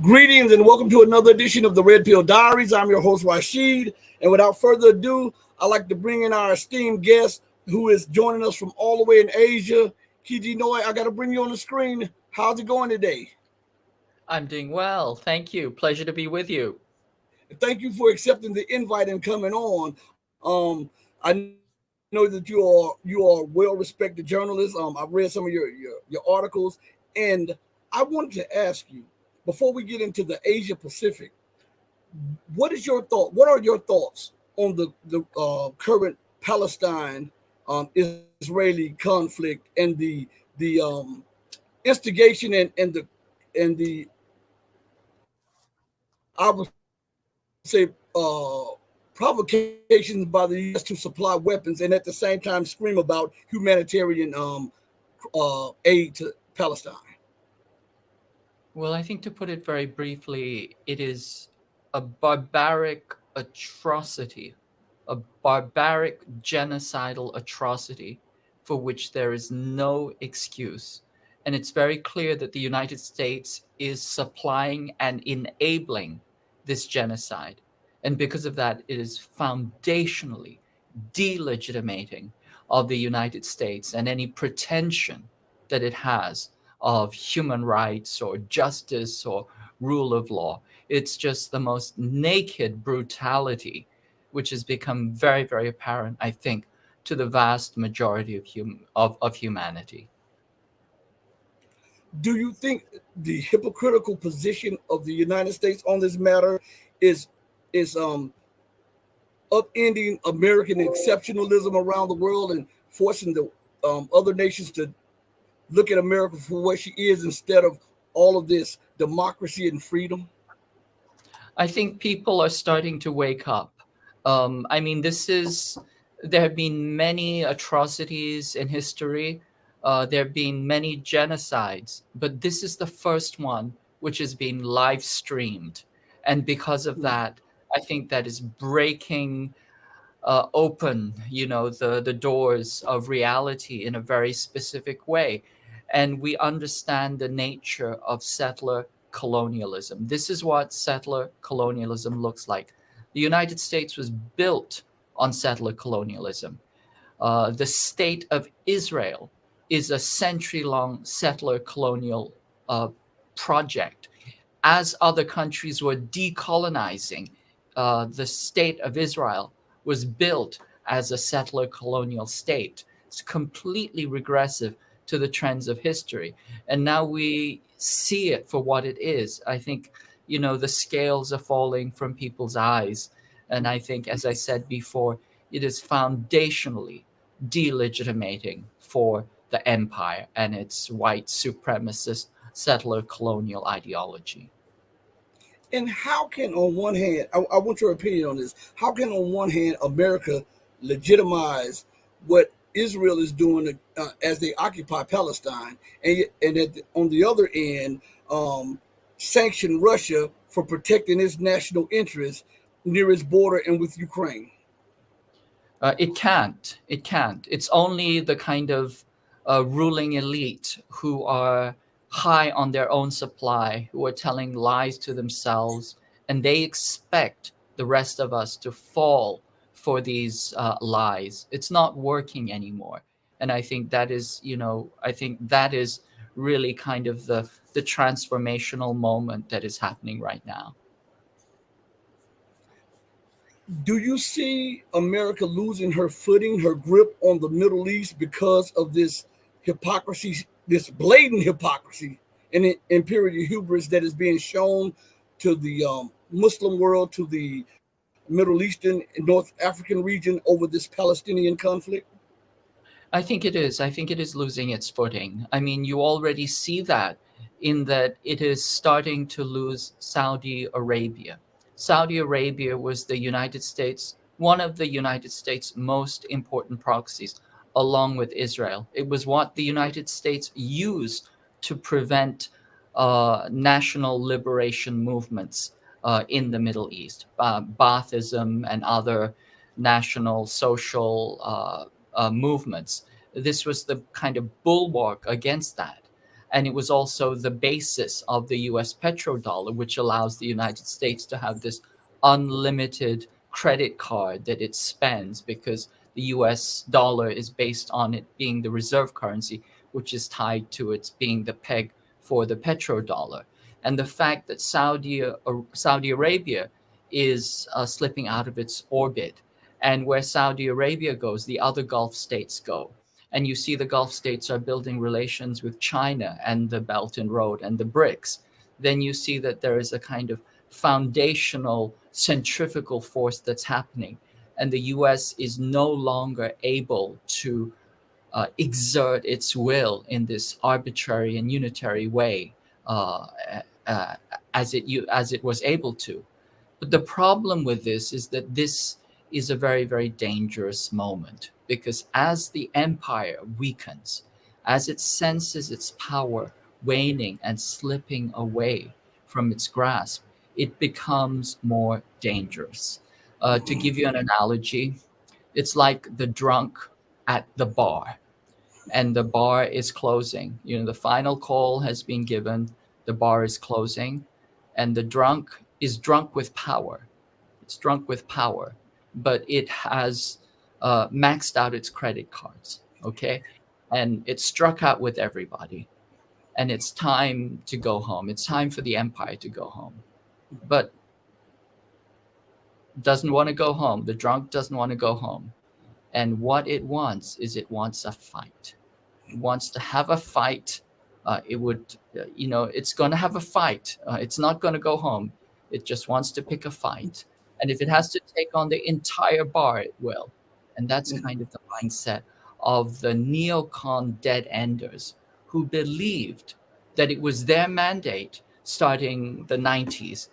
Greetings and welcome to another edition of the Red Pill Diaries. I'm your host, Rashid. And without further ado, I'd like to bring in our esteemed guest who is joining us from all the way in Asia. Kiji Noh, I got to bring you on the screen. How's it going today? I'm doing well. Thank you. Pleasure to be with you. Thank you for accepting the invite and coming on. I know that you are well-respected journalist. I've read some of your articles, and I wanted to ask you, before we get into the Asia Pacific, what is your thought? What are your thoughts on the current Palestine Israeli conflict and the instigation and the I would say provocations by the U.S. to supply weapons and at the same time scream about humanitarian aid to Palestine? Well, I think to put it very briefly, it is a barbaric atrocity, a barbaric genocidal atrocity for which there is no excuse. And it's very clear that the United States is supplying and enabling this genocide. And because of that, it is foundationally delegitimating of the United States and any pretension that it has of human rights or justice or rule of law. It's just the most naked brutality, which has become very, very apparent, I think, to the vast majority of humanity. Do you think the hypocritical position of the United States on this matter is upending American exceptionalism around the world and forcing the other nations to look at America for what she is instead of all of this democracy and freedom? I think people are starting to wake up. There have been many atrocities in history. There have been many genocides, but this is the first one which has been live streamed. And because of that, I think that is breaking open, the doors of reality in a very specific way. And we understand the nature of settler colonialism. This is what settler colonialism looks like. The United States was built on settler colonialism. The state of Israel is a century-long settler colonial project. As other countries were decolonizing, the state of Israel was built as a settler colonial state. It's completely regressive to the trends of history. And now we see it for what it is. I think, the scales are falling from people's eyes. And I think, as I said before, it is foundationally delegitimating for the empire and its white supremacist settler colonial ideology. And how can, on one hand, I want your opinion on this. How can, on one hand, America legitimize what Israel is doing as they occupy Palestine, and on the other end, sanction Russia for protecting its national interests near its border and with Ukraine? It can't. It can't. It's only the kind of ruling elite who are high on their own supply, who are telling lies to themselves, and they expect the rest of us to fall for these lies. It's not working anymore. And I think that is really kind of the transformational moment that is happening right now. Do you see America losing her footing, her grip on the Middle East because of this hypocrisy, this blatant hypocrisy and imperial hubris that is being shown to the Muslim world, to the Middle Eastern and North African region over this Palestinian conflict? I think it is. I think it is losing its footing. I mean, you already see that in that it is starting to lose Saudi Arabia. Saudi Arabia was one of the United States' most important proxies, along with Israel. It was what the United States used to prevent national liberation movements in the Middle East, Baathism and other national social movements. This was the kind of bulwark against that. And it was also the basis of the US petrodollar, which allows the United States to have this unlimited credit card that it spends, because the US dollar is based on it being the reserve currency, which is tied to its being the peg for the petrodollar. And the fact that Saudi Arabia is slipping out of its orbit, and where Saudi Arabia goes, the other Gulf states go. And you see the Gulf states are building relations with China and the Belt and Road and the BRICS. Then you see that there is a kind of foundational centrifugal force that's happening. And the US is no longer able to exert its will in this arbitrary and unitary way uh, as it was able to. But the problem with this is that this is a very, very dangerous moment, because as the empire weakens, as it senses its power waning and slipping away from its grasp, it becomes more dangerous. To give you an analogy, it's like the drunk at the bar, and the bar is closing. You know, the final call has been given, the bar is closing, and the drunk is drunk with power. It's drunk with power, but it has maxed out its credit cards, okay? And it struck out with everybody. And it's time to go home. It's time for the empire to go home. But doesn't want to go home. The drunk doesn't want to go home. And what it wants is it wants a fight. It wants to have a fight. It's going to have a fight. It's not going to go home. It just wants to pick a fight. And if it has to take on the entire bar, it will. And that's kind of the mindset of the neocon dead enders, who believed that it was their mandate starting the 90s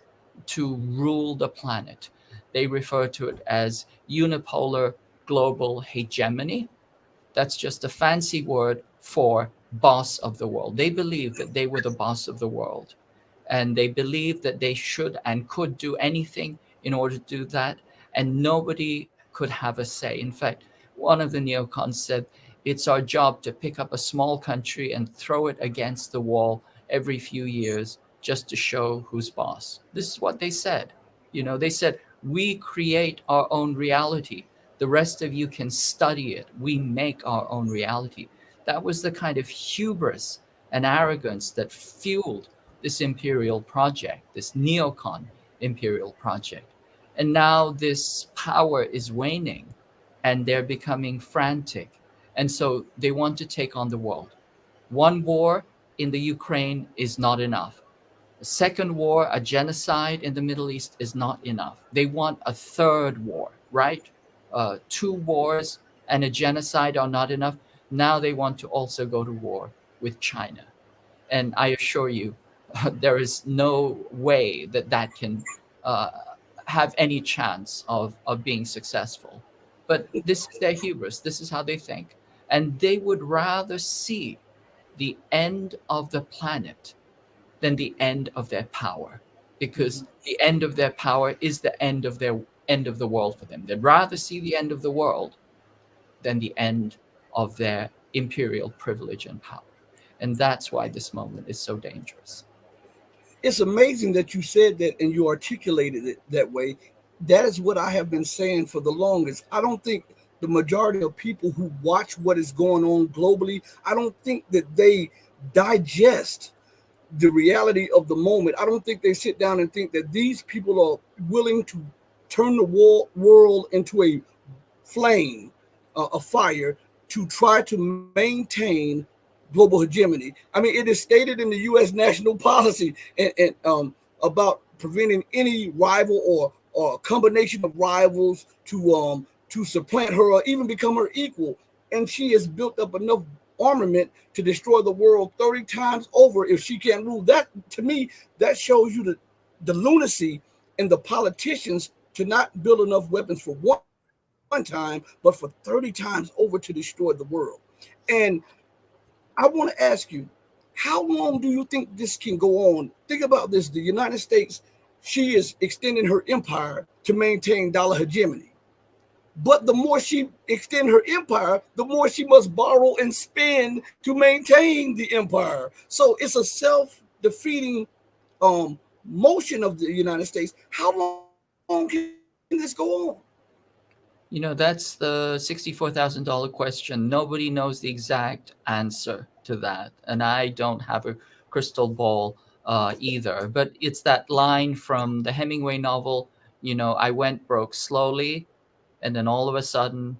to rule the planet. They refer to it as unipolar global hegemony. That's just a fancy word for boss of the world. They believed that they were the boss of the world. And they believed that they should and could do anything in order to do that. And nobody could have a say. In fact, one of the neocons said, it's our job to pick up a small country and throw it against the wall every few years just to show who's boss. This is what they said. You know, they said, we create our own reality. The rest of you can study it. We make our own reality. That was the kind of hubris and arrogance that fueled this imperial project, this neocon imperial project. And now this power is waning and they're becoming frantic. And so they want to take on the world. One war in the Ukraine is not enough. A second war, a genocide in the Middle East, is not enough. They want a third war, right? 2 wars and a genocide are not enough. Now they want to also go to war with China. And I assure you, there is no way that that can have any chance of being successful. But this is their hubris. This is how they think. And they would rather see the end of the planet than the end of their power, because the end of their power is the end of the world for them. They'd rather see the end of the world than the end of their imperial privilege and power. And that's why this moment is so dangerous. It's amazing that you said that and you articulated it that way. That is what I have been saying for the longest. I don't think the majority of people who watch what is going on globally, I don't think that they digest the reality of the moment. I don't think they sit down and think that these people are willing to turn the world into a flame, a fire, to try to maintain global hegemony. I mean, it is stated in the U.S. national policy and about preventing any rival or a combination of rivals to supplant her or even become her equal. And she has built up enough armament to destroy the world 30 times over if she can't rule. That, to me, that shows you the lunacy in the politicians to not build enough weapons for one time, but for 30 times over to destroy the world. And I want to ask you, how long do you think this can go on? Think about this. The United States, she is extending her empire to maintain dollar hegemony. But the more she extend her empire, the more she must borrow and spend to maintain the empire. So it's a self-defeating motion of the United States. How long can this go on? You know, that's the $64,000 question. Nobody knows the exact answer to that. And I don't have a crystal ball either. But it's that line from the Hemingway novel, I went broke slowly, and then all of a sudden,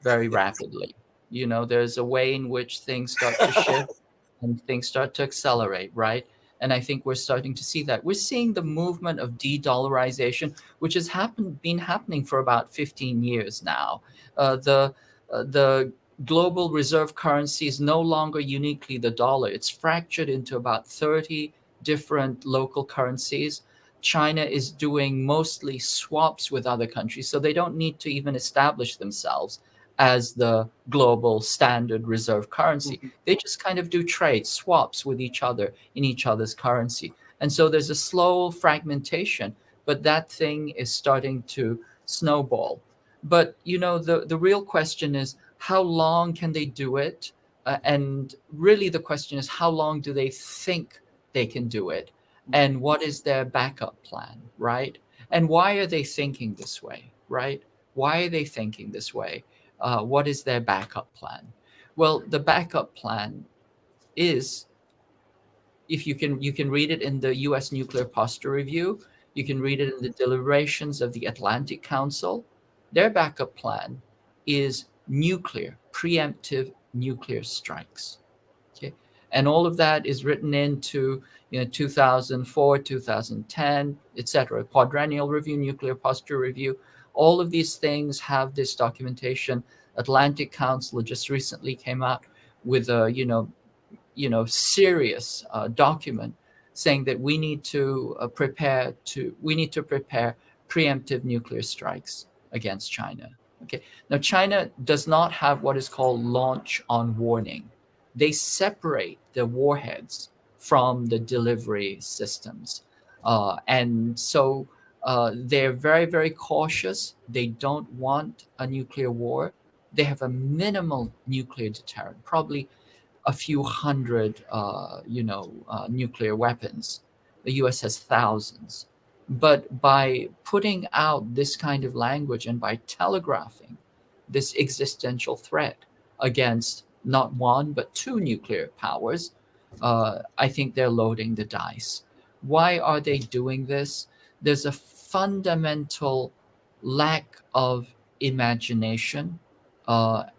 very rapidly. There's a way in which things start to shift and things start to accelerate, right? And I think we're starting to see that. We're seeing the movement of de-dollarization, which has been happening for about 15 years now. The global reserve currency is no longer uniquely the dollar. It's fractured into about 30 different local currencies. China is doing mostly swaps with other countries, so they don't need to even establish themselves as the global standard reserve currency. They just kind of do trade swaps with each other in each other's currency. And so there's a slow fragmentation, but that thing is starting to snowball. But the real question is, how long can they do it? And really the question is, how long do they think they can do it? And what is their backup plan, right? And why are they thinking this way, right? Why are they thinking this way? What is their backup plan? Well, the backup plan is, if you can read it in the U.S. Nuclear Posture Review, you can read it in the deliberations of the Atlantic Council. Their backup plan is preemptive nuclear strikes. Okay, and all of that is written into 2004, 2010, etc. Quadrennial Review, Nuclear Posture Review. All of these things have this documentation. Atlantic Council just recently came out with a serious document saying that we need to prepare preemptive nuclear strikes against China. Okay, now China does not have what is called launch on warning. They separate the warheads from the delivery systems, and so they're very, very cautious. They don't want a nuclear war. They have a minimal nuclear deterrent, probably a few hundred, nuclear weapons. The U.S. has thousands. But by putting out this kind of language and by telegraphing this existential threat against not one but two nuclear powers, I think they're loading the dice. Why are they doing this? There's a fundamental lack of imagination.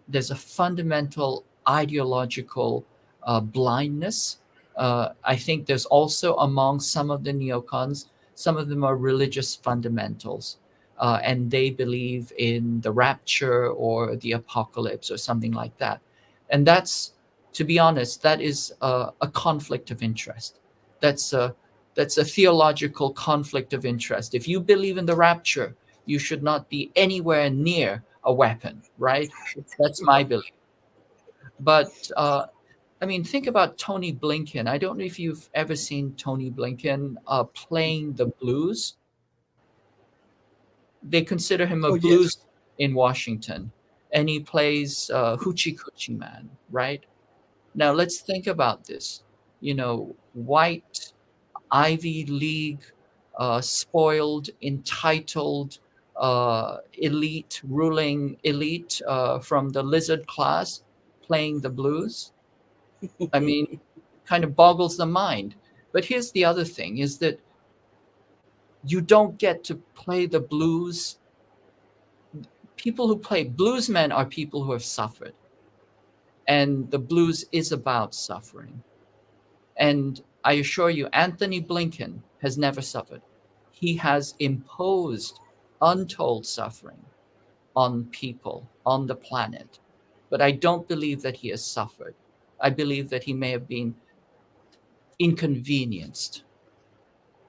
There's a fundamental ideological blindness. I think there's also among some of the neocons, some of them are religious fundamentals, and they believe in the rapture or the apocalypse or something like that. And that's, to be honest, that is a conflict of interest. That's a theological conflict of interest. If you believe in the rapture, you should not be anywhere near a weapon, right? That's my belief. But I mean, think about Tony Blinken. I don't know if you've ever seen Tony Blinken playing the blues. They consider him a Oh yes. blues in Washington, and he plays Hoochie Coochie Man, right? Now let's think about this. White Ivy League, spoiled, entitled, ruling elite from the lizard class playing the blues. I mean, kind of boggles the mind. But here's the other thing is that you don't get to play the blues. People who play bluesmen are people who have suffered. And the blues is about suffering. And I assure you, Anthony Blinken has never suffered. He has imposed untold suffering on people, on the planet. But I don't believe that he has suffered. I believe that he may have been inconvenienced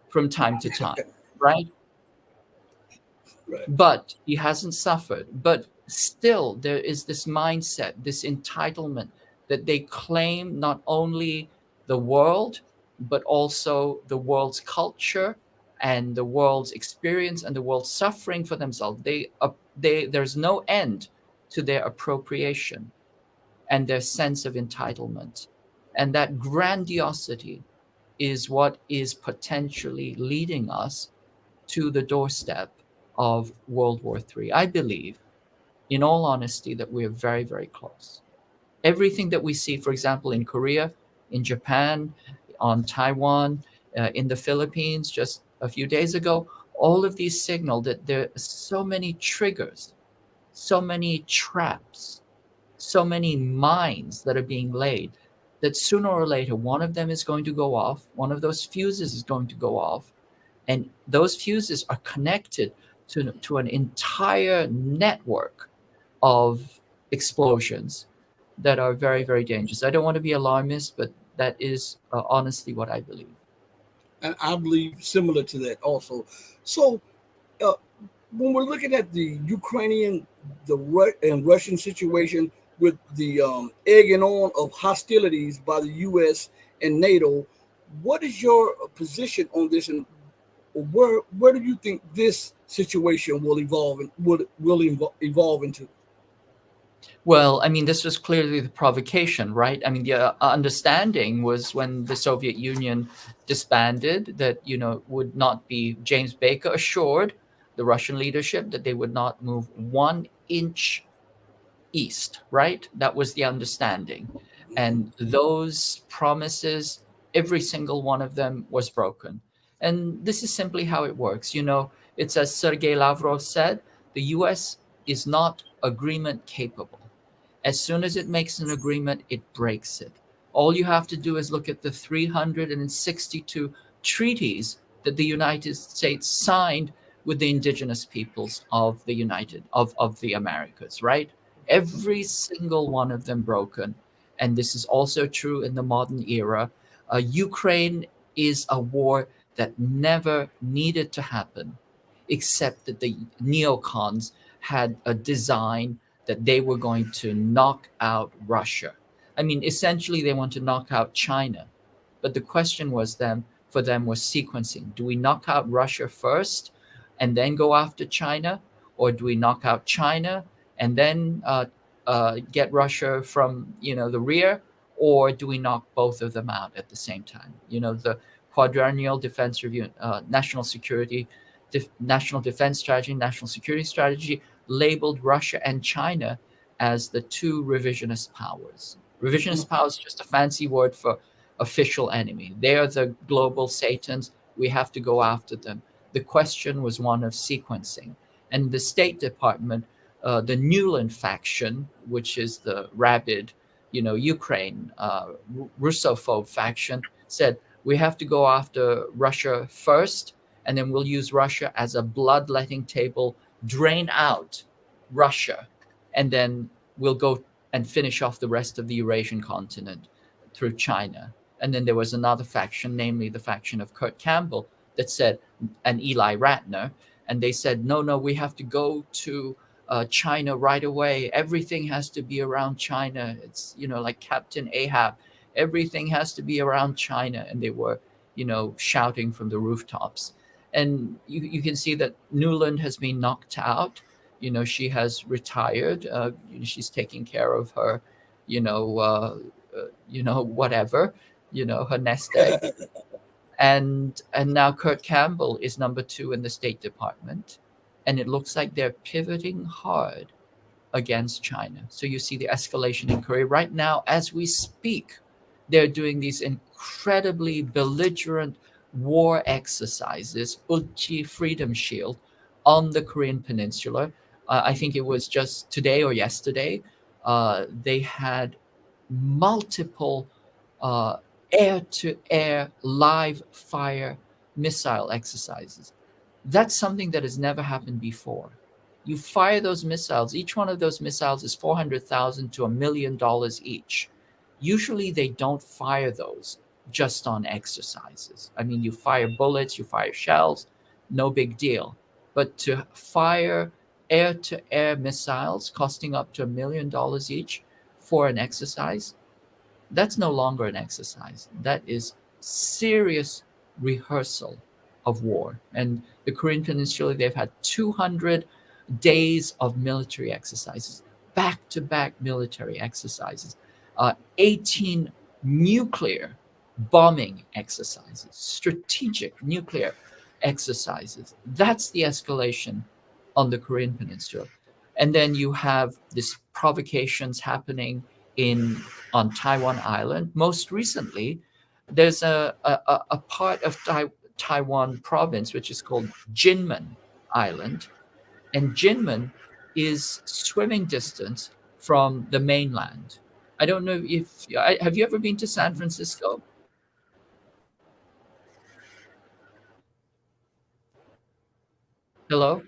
from time to time, right? Right. But he hasn't suffered. But still, there is this mindset, this entitlement that they claim not only the world, but also the world's culture and the world's experience and the world's suffering for themselves. They there's no end to their appropriation and their sense of entitlement. And that grandiosity is what is potentially leading us to the doorstep of World War III. I believe, in all honesty, that we're very, very close. Everything that we see, for example, in Korea, in Japan, on Taiwan, in the Philippines just a few days ago, all of these signal that there are so many triggers, so many traps, so many mines that are being laid, that sooner or later one of them is going to go off, one of those fuses is going to go off, and those fuses are connected to an entire network of explosions that are very, very dangerous. I don't want to be alarmist, but that is honestly what I believe. And I believe similar to that also. So uh, when we're looking at the Ukrainian, and Russian situation with the egging on of hostilities by the U.S. and NATO, what is your position on this, and where do you think this situation will evolve and evolve into? Well, I mean, this was clearly the provocation, right? I mean, the understanding was when the Soviet Union disbanded that, would not be, James Baker assured the Russian leadership that they would not move 1 inch east, right? That was the understanding. And those promises, every single one of them was broken. And this is simply how it works. It's as Sergei Lavrov said, the US is not agreement capable. As soon as it makes an agreement, it breaks it. All you have to do is look at the 362 treaties that the United States signed with the indigenous peoples of the Americas, right? Every single one of them broken. And this is also true in the modern era. Ukraine is a war that never needed to happen, except that the neocons had a design that they were going to knock out Russia. I mean, essentially, they want to knock out China. But the question for them was sequencing. Do we knock out Russia first and then go after China? Or do we knock out China and then get Russia from, the rear? Or do we knock both of them out at the same time? The quadrennial defense review, national defense strategy, national security strategy labeled Russia and China as the two revisionist powers. Revisionist powers is just a fancy word for official enemy. They are the global Satans. We have to go after them. The question was one of sequencing. And the State Department, the Nuland faction, which is the rabid, Ukraine Russophobe faction, said we have to go after Russia first, and then we'll use Russia as a bloodletting table, drain out Russia, and then we'll go and finish off the rest of the Eurasian continent through China. And then there was another faction, namely the faction of Kurt Campbell, that said, and Eli Ratner, and they said, no, we have to go to China right away. Everything has to be around China. It's, like Captain Ahab. Everything has to be around China. And they were, shouting from the rooftops. And you can see that Nuland has been knocked out. She has retired. She's taking care of her, whatever, her nest egg. And now Kurt Campbell is number 2 in the State Department. And it looks like they're pivoting hard against China. So you see the escalation in Korea. Right now, as we speak, they're doing these incredibly belligerent war exercises, Uchi Freedom Shield, on the Korean Peninsula. I think it was just today or yesterday. They had multiple air-to-air live fire missile exercises. That's something that has never happened before. You fire those missiles. Each one of those missiles is $400,000 to $1 million each. Usually they don't fire those just on exercises. I mean, you fire bullets, you fire shells, no big deal. But to fire air-to-air missiles costing up to $1 million each for an exercise, that's no longer an exercise. That is serious rehearsal of war. And the Korean Peninsula, they've had 200 days of military exercises, back-to-back military exercises, 18 nuclear bombing exercises, strategic nuclear exercises. That's the escalation on the Korean Peninsula. And then you have these provocations happening in on Taiwan Island. Most recently, there's a part of Taiwan province which is called Ginman Island, and Ginman is swimming distance from the mainland. I don't know if have you ever been to San Francisco? Hello.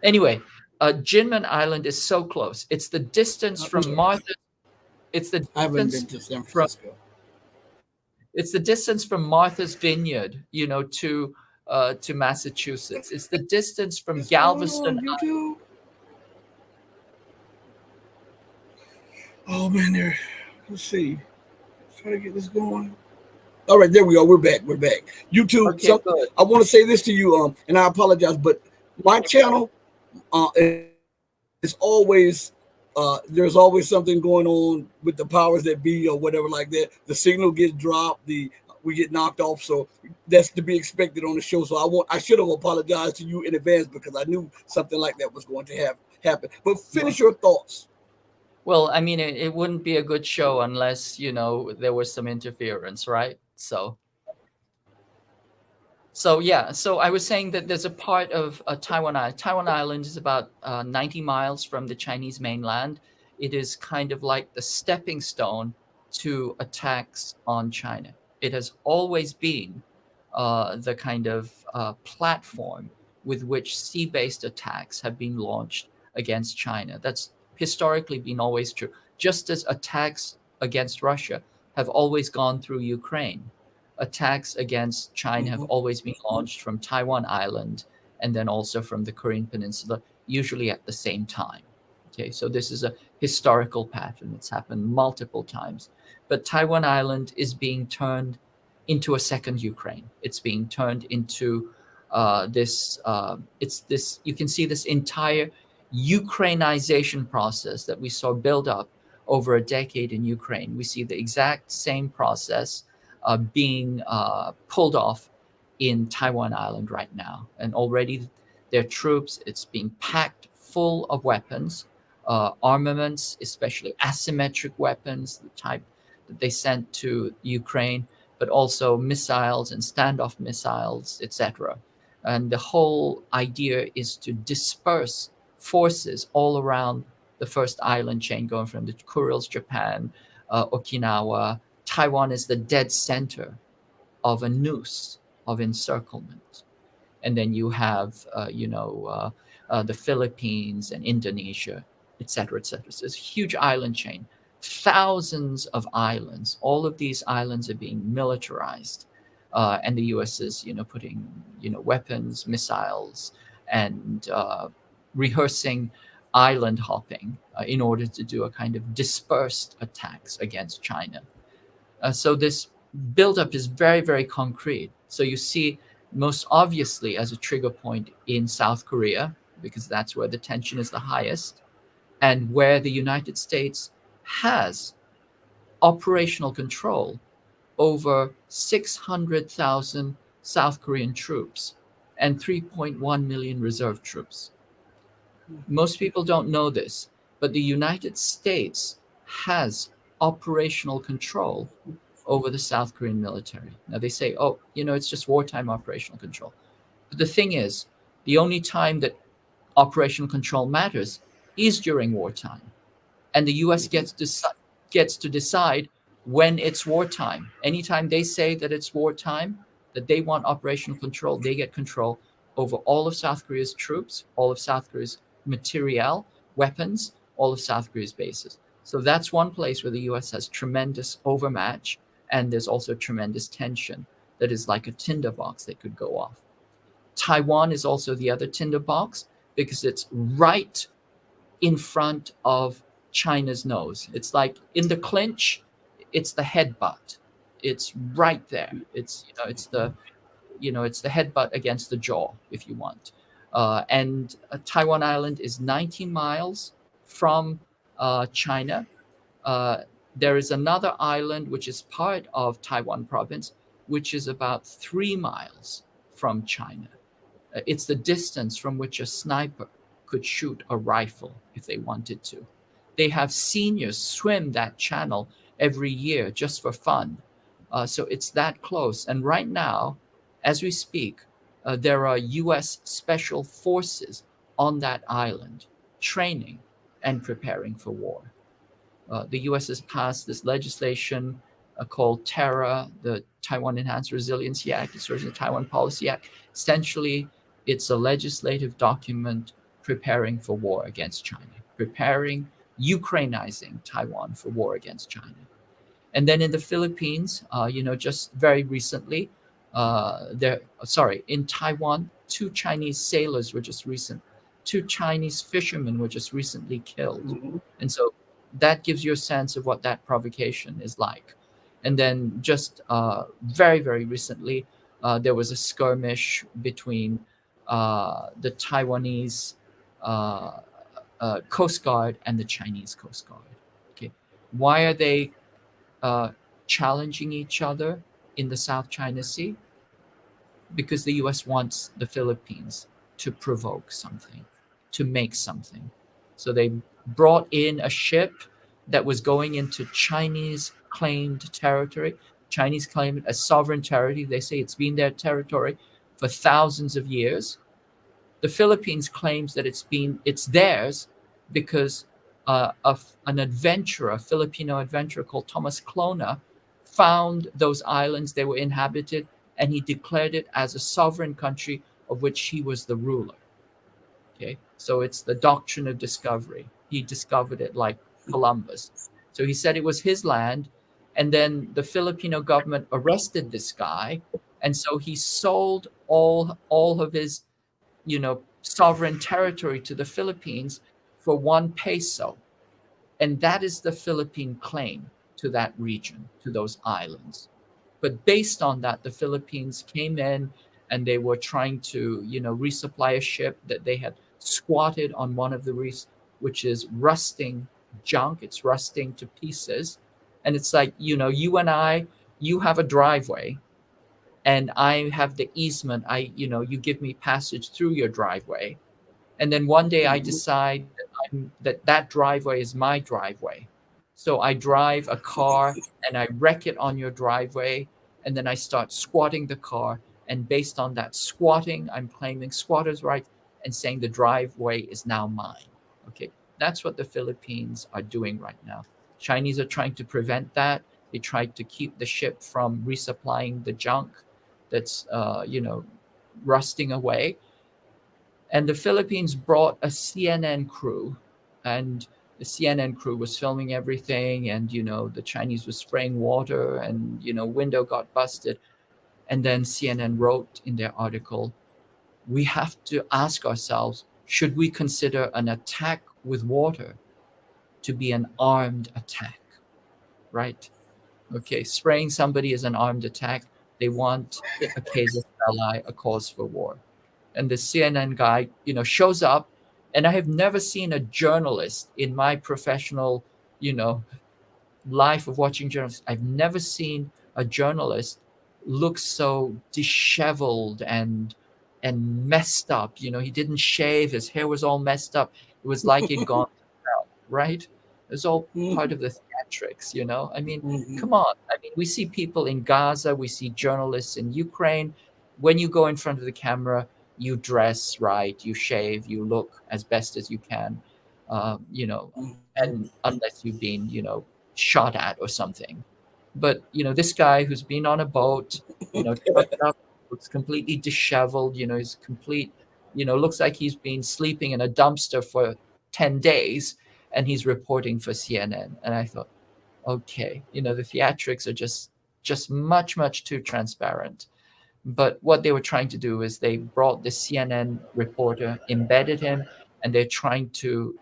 Anyway, Ginman Island is so close. It's the distance from Martha. It's the I haven't been distance to San from Francisco. it's the distance from Martha's Vineyard, to Massachusetts. It's the distance from What's going Galveston. on YouTube? Oh man, there. Let's see. Try to get this going. All right, there we go. We're back. We're back. YouTube. Okay, So good. I want to say this to you, and I apologize, but my channel, is always, there's always something going on with the powers that be or whatever like that. The signal gets dropped. We get knocked off. So that's to be expected on the show. So I should have apologized to you in advance because I knew something like that was going to happen. But finish your thoughts. Well, I mean, it wouldn't be a good show unless, there was some interference, right? So yeah, so I was saying that there's a part of Taiwan Island. Taiwan Island is about 90 miles from the Chinese mainland. It is kind of like the stepping stone to attacks on China. It has always been the kind of platform with which sea-based attacks have been launched against China. That's historically been always true. Just as attacks against Russia have always gone through Ukraine, attacks against China have always been launched from Taiwan Island and then also from the Korean Peninsula, usually at the same time. Okay, so this is a historical pattern. It's happened multiple times. But Taiwan Island is being turned into a second Ukraine. It's being turned into you can see this entire Ukrainization process that we saw build up over a decade in Ukraine. We see the exact same process being pulled off in Taiwan Island right now. And already their troops, it's being packed full of weapons, armaments, especially asymmetric weapons, the type that they sent to Ukraine, but also missiles and standoff missiles, etc. And the whole idea is to disperse forces all around the first island chain, going from the Kurils, Japan, Okinawa. Taiwan is the dead center of a noose of encirclement. And then you have, the Philippines and Indonesia, etc., etc. So it's a huge island chain, thousands of islands. All of these islands are being militarized. And the U.S. is, putting, weapons, missiles, and rehearsing island hopping in order to do a kind of dispersed attacks against China. So this buildup is very, very concrete. So you see most obviously as a trigger point in South Korea, because that's where the tension is the highest, and where the United States has operational control over 600,000 South Korean troops and 3.1 million reserve troops. Most people don't know this, but the United States has operational control over the South Korean military. Now they say, it's just wartime operational control. But the thing is, the only time that operational control matters is during wartime. And the US gets to decide when it's wartime. Anytime they say that it's wartime, that they want operational control, they get control over all of South Korea's troops, all of South Korea's materiel, weapons, all of South Korea's bases. So that's one place where the US has tremendous overmatch, and there's also tremendous tension that is like a tinderbox that could go off. Taiwan is also the other tinderbox because it's right in front of China's nose. It's like in the clinch, it's the headbutt. It's right there. It's the headbutt against the jaw, if you want. And Taiwan Island is 19 miles from China. Uh, there is another island which is part of Taiwan province, which is about 3 miles from China. It's the distance from which a sniper could shoot a rifle if they wanted to. They have seniors swim that channel every year just for fun. So it's that close. And right now, as we speak, there are US special forces on that island training and preparing for war. The US has passed this legislation called TERRA, the Taiwan Enhanced Resiliency Act. It's the Taiwan Policy Act. Essentially, it's a legislative document preparing for war against China, preparing, Ukrainizing Taiwan for war against China. And then in the Philippines, just very recently, in Taiwan, two Chinese fishermen were just recently killed. Mm-hmm. And so that gives you a sense of what that provocation is like. And then just very, very recently, there was a skirmish between the Taiwanese Coast Guard and the Chinese Coast Guard. Okay, why are they challenging each other in the South China Sea? Because the US wants the Philippines to provoke something, to make something. So they brought in a ship that was going into Chinese claimed territory. Chinese claim it as sovereign territory. They say it's been their territory for thousands of years. The Philippines claims that it's theirs because of an adventurer, a Filipino adventurer called Thomas Clona, found those islands. They were inhabited, and he declared it as a sovereign country of which he was the ruler. Okay, so it's the doctrine of discovery. He discovered it like Columbus. So he said it was his land, and then the Filipino government arrested this guy, and so he sold all of his, sovereign territory to the Philippines for 1 peso, and that is the Philippine claim to that region, to those islands. But based on that, the Philippines came in and they were trying to, resupply a ship that they had squatted on one of the reefs, which is rusting junk. It's rusting to pieces. And it's like, you and I, you have a driveway and I have the easement. You give me passage through your driveway. And then one day I decide that driveway is my driveway. So I drive a car and I wreck it on your driveway. And then I start squatting the car. And based on that squatting, I'm claiming squatters' rights and saying the driveway is now mine. Okay, that's what the Philippines are doing right now. Chinese are trying to prevent that. They tried to keep the ship from resupplying the junk that's, rusting away. And the Philippines brought a CNN crew, and the CNN crew was filming everything, and the Chinese was spraying water, and window got busted. And then CNN wrote in their article, we have to ask ourselves, should we consider an attack with water to be an armed attack? Right? Okay, spraying somebody is an armed attack. They want a case of ally, a cause for war. And the CNN guy, shows up, and I have never seen a journalist in my professional, life of watching journalists. I've never seen a journalist look so disheveled and messed up. He didn't shave; his hair was all messed up. It was like he'd gone to hell, right? It was all part of the theatrics. I mean, come on. I mean, we see people in Gaza, we see journalists in Ukraine. When you go in front of the camera, you dress right, you shave, you look as best as you can, and unless you've been, shot at or something. But this guy who's been on a boat, tucked up, looks completely disheveled. He's complete. Looks like he's been sleeping in a dumpster for 10 days, and he's reporting for CNN. And I thought, okay, the theatrics are just much too transparent. But what they were trying to do is they brought the CNN reporter, embedded him, and they're trying to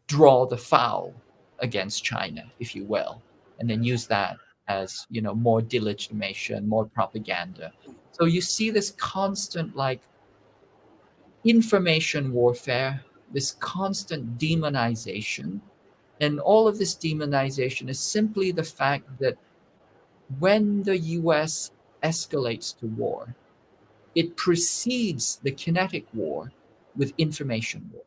draw the foul against China, if you will, and then use that as more delegitimation, more propaganda. So you see this constant information warfare, this constant demonization. And all of this demonization is simply the fact that when the US escalates to war, it precedes the kinetic war with information war.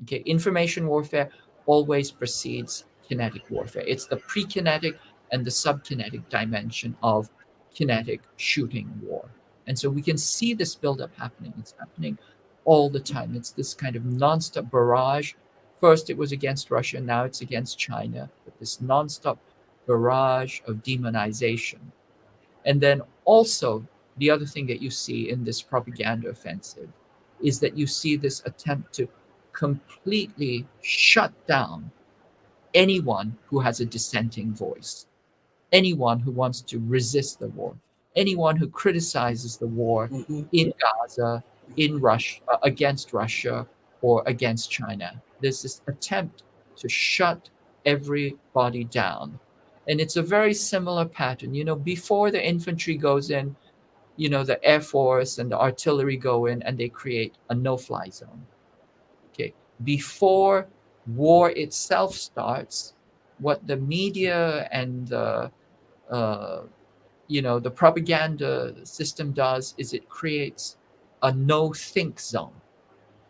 Okay, information warfare always precedes kinetic warfare. It's the pre-kinetic and the subkinetic dimension of kinetic shooting war. And so we can see this buildup happening. It's happening all the time. It's this kind of nonstop barrage. First it was against Russia, now it's against China, but this nonstop barrage of demonization. And then also, the other thing that you see in this propaganda offensive is that you see this attempt to completely shut down anyone who has a dissenting voice, anyone who wants to resist the war, anyone who criticizes the war Mm-hmm. in Gaza, in Russia, against Russia, or against China. There's this attempt to shut everybody down. And it's a very similar pattern. Before the infantry goes in, the Air Force and the artillery go in and they create a no-fly zone. Okay. Before war itself starts, what the media and the propaganda system does is it creates a no-think zone,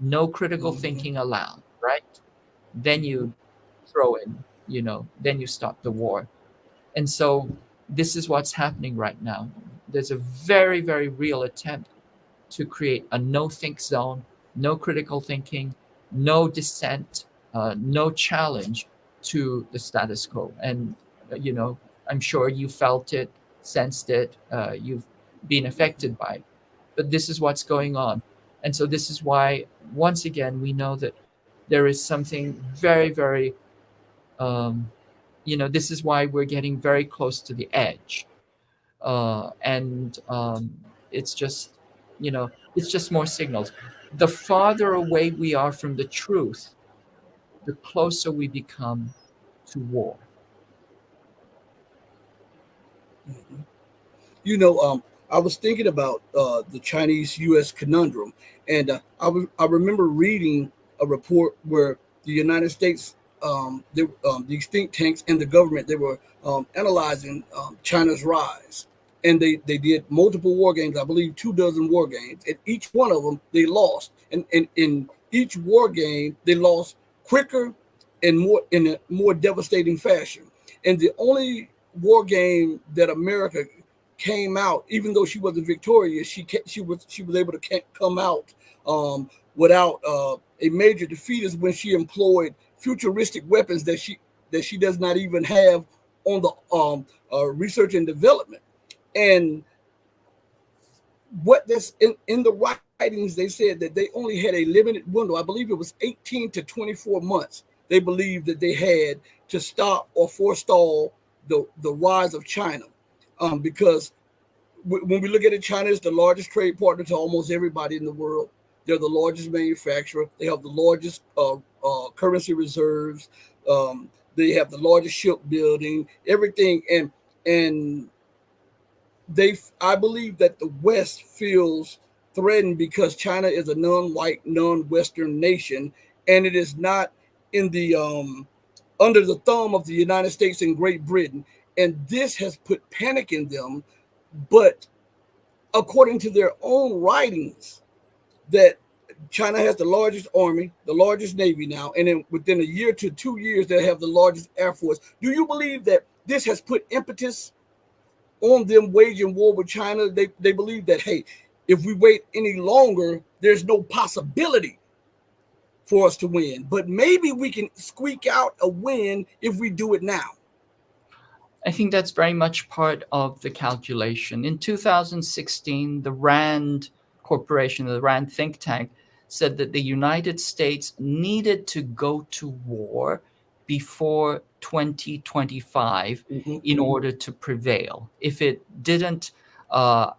no critical Mm-hmm. thinking allowed, right? Then you throw in, then you stop the war. And so this is what's happening right now. There's a very, very real attempt to create a no think zone, no critical thinking, no dissent, no challenge to the status quo. And, I'm sure you felt it, sensed it, you've been affected by it. But this is what's going on. And so this is why, once again, we know that there is something very, very, this is why we're getting very close to the edge. And it's just, it's just more signals. The farther away we are from the truth, the closer we become to war. Mm-hmm. I was thinking about the Chinese-U.S. conundrum, and I remember reading a report where the United States, these think tanks and the government, they were analyzing China's rise, and they did multiple war games. I believe 24 war games, and each one of them they lost, and in each war game they lost quicker and more in a more devastating fashion. And the only war game that America came out, even though she wasn't victorious, she was able to come out without a major defeat, is when she employed futuristic weapons that she does not even have on the research and development. And what this in the writings, they said that they only had a limited window. I believe it was 18 to 24 months. They believed that they had to stop or forestall the rise of China, because when we look at it, China is the largest trade partner to almost everybody in the world. They're the largest manufacturer. They have the largest currency reserves. They have the largest shipbuilding, everything, and I believe that the West feels threatened because China is a non-white, non-Western nation, and it is not in the under the thumb of the United States and Great Britain, and this has put panic in them. But according to their own writings, that China has the largest army, the largest navy now, and then within a year to 2 years, they'll have the largest air force. Do you believe that this has put impetus on them waging war with China? They believe that, hey, if we wait any longer, there's no possibility for us to win. But maybe we can squeak out a win if we do it now. I think that's very much part of the calculation. In 2016, the RAND Corporation, the RAND think tank, said that the United States needed to go to war before 2025 in order to prevail. If it didn't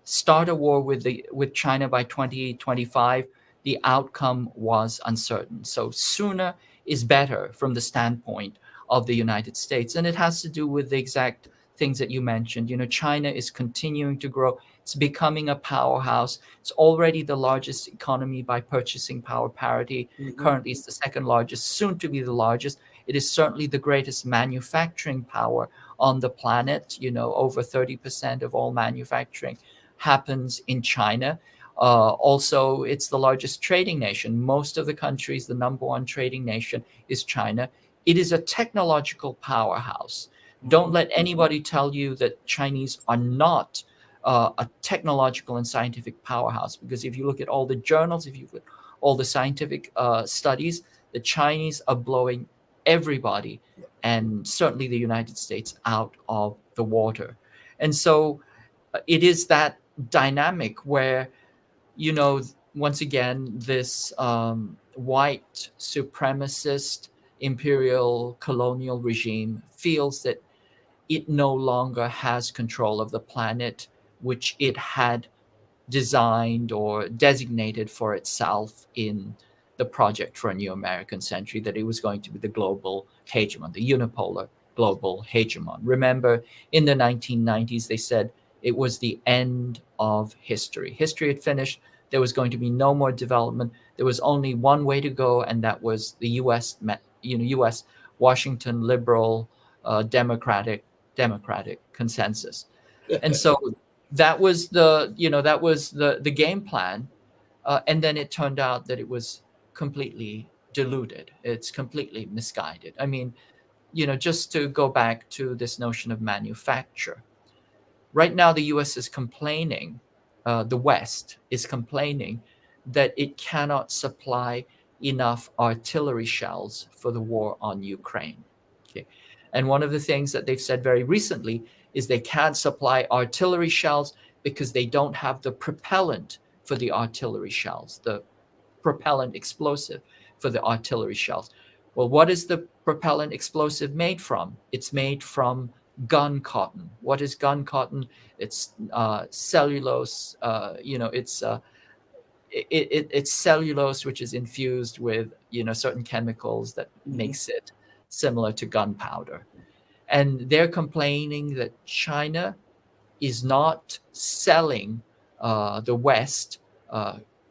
start a war with China by 2025, the outcome was uncertain. So sooner is better from the standpoint of the United States. And it has to do with the exact things that you mentioned. China is continuing to grow. It's becoming a powerhouse. It's already the largest economy by purchasing power parity. Currently, it's the second largest, soon to be the largest. It is certainly the greatest manufacturing power on the planet. Over 30% of all manufacturing happens in China. Also, it's the largest trading nation. Most of the countries, the number one trading nation is China. It is a technological powerhouse. Don't let anybody tell you that Chinese are not a technological and scientific powerhouse, because if you look at all the journals, if you look at all the scientific studies, the Chinese are blowing everybody, and certainly the United States, out of the water. And so it is that dynamic where, once again, this white supremacist imperial colonial regime feels that it no longer has control of the planet which it had designed or designated for itself in the project for a new American century, that it was going to be the global hegemon, the unipolar global hegemon. Remember, in the 1990s, they said it was the end of history. History had finished. There was going to be no more development. There was only one way to go, and that was the U.S. Washington liberal democratic consensus. And so that was the game plan, and then it turned out that it was completely deluded. It's completely misguided. I mean, just to go back to this notion of manufacture. Right now, the U.S. is complaining, the West is complaining that it cannot supply enough artillery shells for the war on Ukraine. Okay. And one of the things that they've said very recently is they can't supply artillery shells because they don't have the propellant for the artillery shells, the propellant explosive for the artillery shells. Well, what is the propellant explosive made from? It's made from gun cotton. What is gun cotton? It's cellulose. It's cellulose which is infused with certain chemicals that makes it similar to gunpowder. And they're complaining that China is not selling the West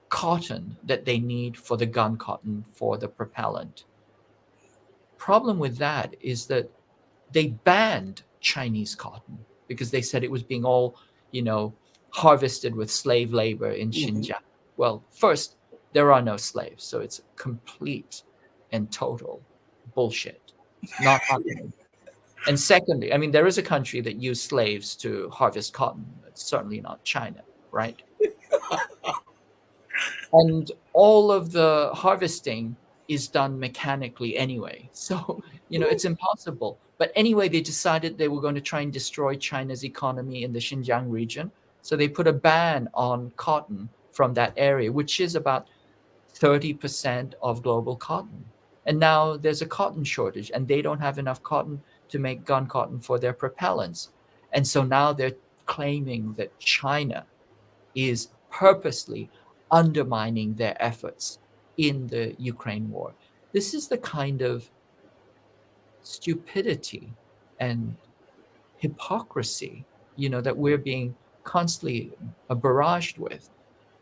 cotton that they need for the gun cotton for the propellant. Problem with that is that they banned Chinese cotton because they said it was being all, harvested with slave labor in Xinjiang. Well, first, there are no slaves, so it's complete and total bullshit. It's not happening. And secondly, I mean, there is a country that used slaves to harvest cotton. It's certainly not China, right? And all of the harvesting is done mechanically anyway. So, it's impossible. But anyway, they decided they were going to try and destroy China's economy in the Xinjiang region. So they put a ban on cotton from that area, which is about 30% of global cotton. And now there's a cotton shortage, and they don't have enough cotton to make gun cotton for their propellants. And so now they're claiming that China is purposely undermining their efforts in the Ukraine war. This is the kind of stupidity and hypocrisy, that we're being constantly barraged with.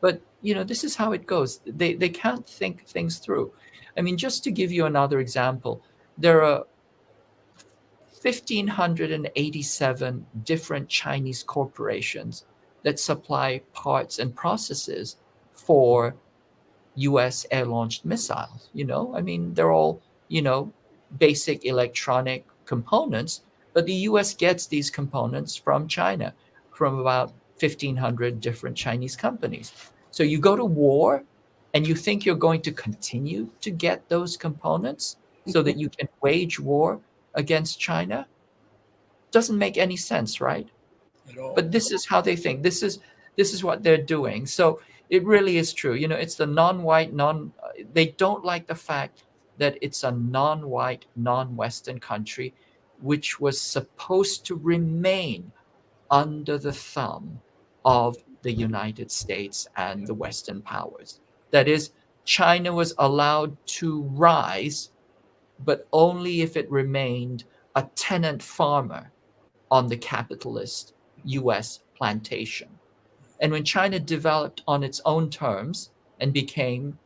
But this is how it goes. They can't think things through. I mean, just to give you another example, there are 1,587 different Chinese corporations that supply parts and processes for US air-launched missiles. I mean, they're all, basic electronic components, but the US gets these components from China, from about 1,500 different Chinese companies. So you go to war and you think you're going to continue to get those components so that you can wage war against China? Doesn't make any sense, right? At all. But this is how they think. This is what they're doing. So it really is true. It's the non-white, they don't like the fact that it's a non-white, non-Western country, which was supposed to remain under the thumb of the United States and the Western powers. That is, China was allowed to rise, but only if it remained a tenant farmer on the capitalist US plantation. And when China developed on its own terms and became,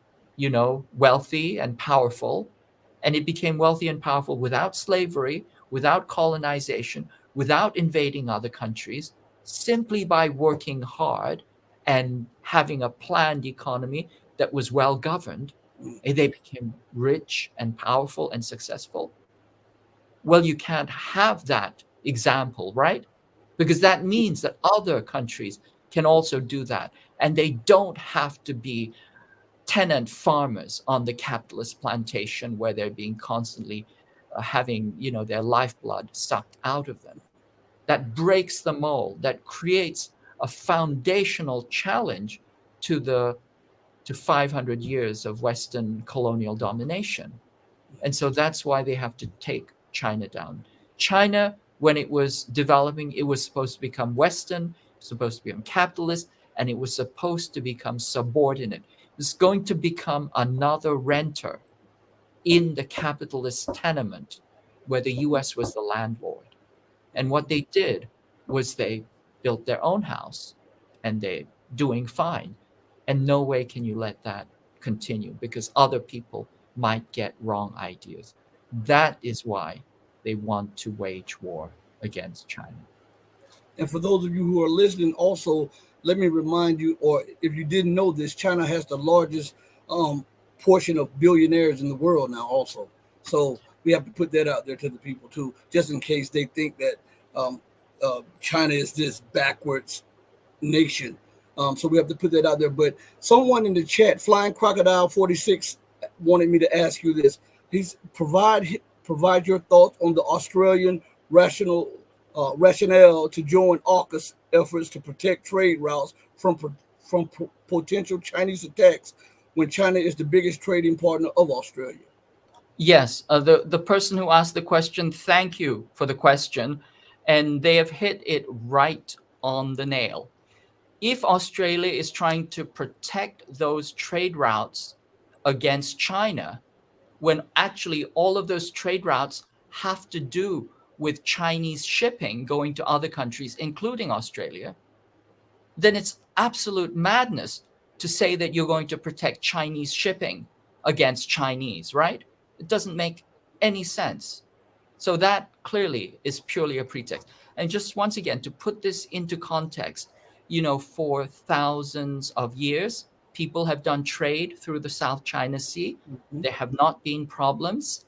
wealthy and powerful, and it became wealthy and powerful without slavery, without colonization, without invading other countries, simply by working hard and having a planned economy that was well governed, they became rich and powerful and successful. Well, you can't have that example, right? Because that means that other countries can also do that. And they don't have to be tenant farmers on the capitalist plantation where they're being constantly having, their lifeblood sucked out of them. That breaks the mold, that creates a foundational challenge to the to 500 years of Western colonial domination. And so that's why they have to take China down. China, when it was developing, it was supposed to become Western, supposed to become capitalist, and it was supposed to become subordinate. It's going to become another renter in the capitalist tenement where the US was the landlord. And what they did was they built their own house and they're doing fine. And no way can you let that continue because other people might get wrong ideas. That is why they want to wage war against China. And for those of you who are listening, also let me remind you, or if you didn't know this, China has the largest portion of billionaires in the world now. Also, so we have to put that out there to the people too, just in case they think that China is this backwards nation. So we have to put that out there. But someone in the chat, Flying Crocodile 46, wanted me to ask you this. He's provide your thoughts on the Australian rationale to join AUKUS efforts to protect trade routes from potential Chinese attacks when China is the biggest trading partner of Australia. Yes, the person who asked the question, thank you for the question. And they have hit it right on the nail. If Australia is trying to protect those trade routes against China, when actually all of those trade routes have to do with Chinese shipping going to other countries, including Australia, then it's absolute madness to say that you're going to protect Chinese shipping against Chinese, right? It doesn't make any sense. So that clearly is purely a pretext. And just once again, to put this into context, for thousands of years, people have done trade through the South China Sea. Mm-hmm. There have not been problems.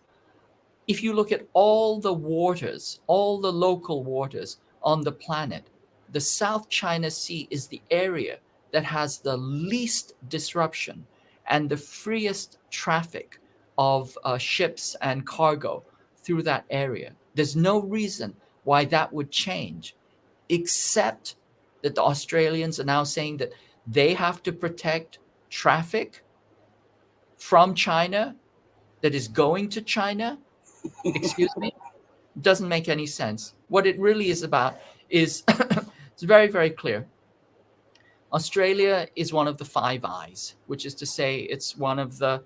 If you look at all the waters, all the local waters on the planet, the South China Sea is the area that has the least disruption and the freest traffic of ships and cargo through that area. There's no reason why that would change, except that the Australians are now saying that they have to protect traffic from China that is going to China. Excuse me? Doesn't make any sense. What it really is about is it's very, very clear. Australia is one of the Five Eyes, which is to say it's one of the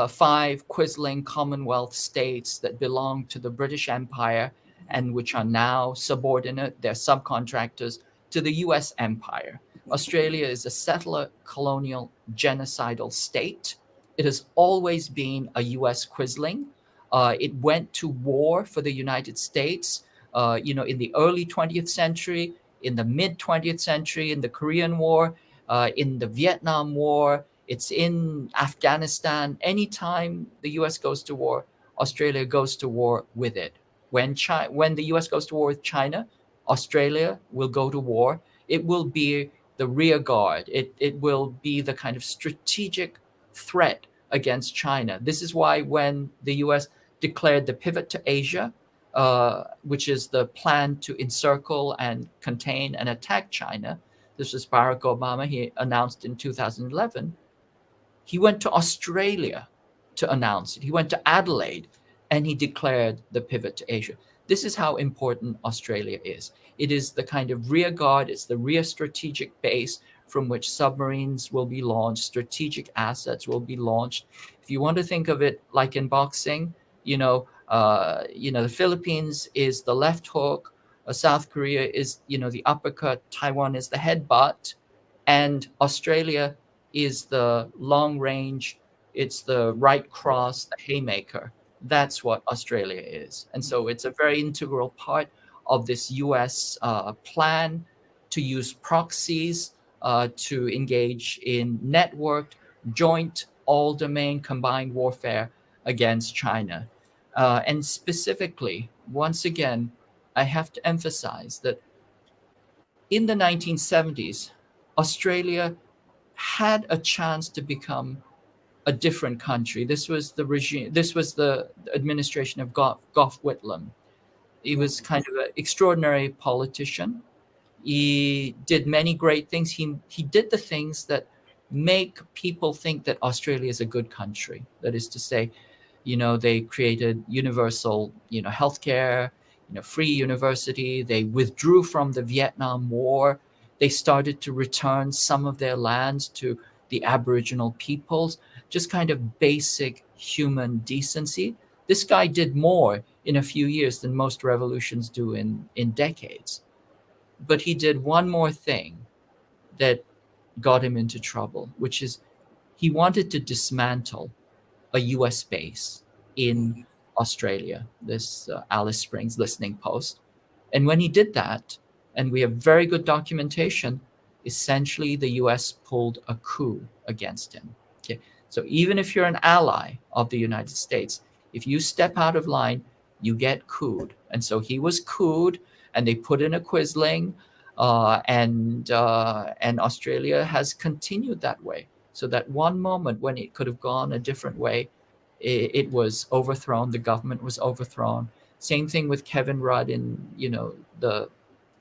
five quisling Commonwealth states that belong to the British Empire and which are now subordinate, they're subcontractors to the US Empire. Australia is a settler, colonial, genocidal state. It has always been a US quisling. It went to war for the United States, in the early 20th century, in the mid 20th century, in the Korean War, in the Vietnam War. It's in Afghanistan. Anytime the US goes to war, Australia goes to war with it. When the US goes to war with China, Australia will go to war. It will be the rear guard. It will be the kind of strategic threat against China. This is why when the US declared the pivot to Asia, which is the plan to encircle and contain and attack China, this was Barack Obama, he announced in 2011, he went to Australia to announce it. He went to Adelaide and he declared the pivot to Asia. This is how important Australia is. It is the kind of rear guard, it's the rear strategic base from which submarines will be launched, strategic assets will be launched. If you want to think of it like in boxing, the Philippines is the left hook, South Korea is, the uppercut, Taiwan is the headbutt. And Australia is the long range, it's the right cross, the haymaker. That's what Australia is. And so it's a very integral part of this US plan to use proxies to engage in networked, joint, all domain combined warfare against China. And specifically, once again, I have to emphasize that in the 1970s, Australia had a chance to become a different country. This was the regime, this was the administration of Gough Whitlam. He was kind of an extraordinary politician. He did many great things. He did the things that make people think that Australia is a good country. That is to say, they created universal, healthcare, free university. They withdrew from the Vietnam War. They started to return some of their lands to the Aboriginal peoples, just kind of basic human decency. This guy did more in a few years than most revolutions do in decades. But he did one more thing that got him into trouble, which is he wanted to dismantle a US base in Australia, this Alice Springs listening post. And when he did that, and we have very good documentation, essentially the US pulled a coup against him. Okay. So even if you're an ally of the United States, if you step out of line, you get couped. And so he was couped, and they put in a Quisling, and Australia has continued that way. So that one moment when it could have gone a different way, it was overthrown. The government was overthrown. Same thing with Kevin Rudd in the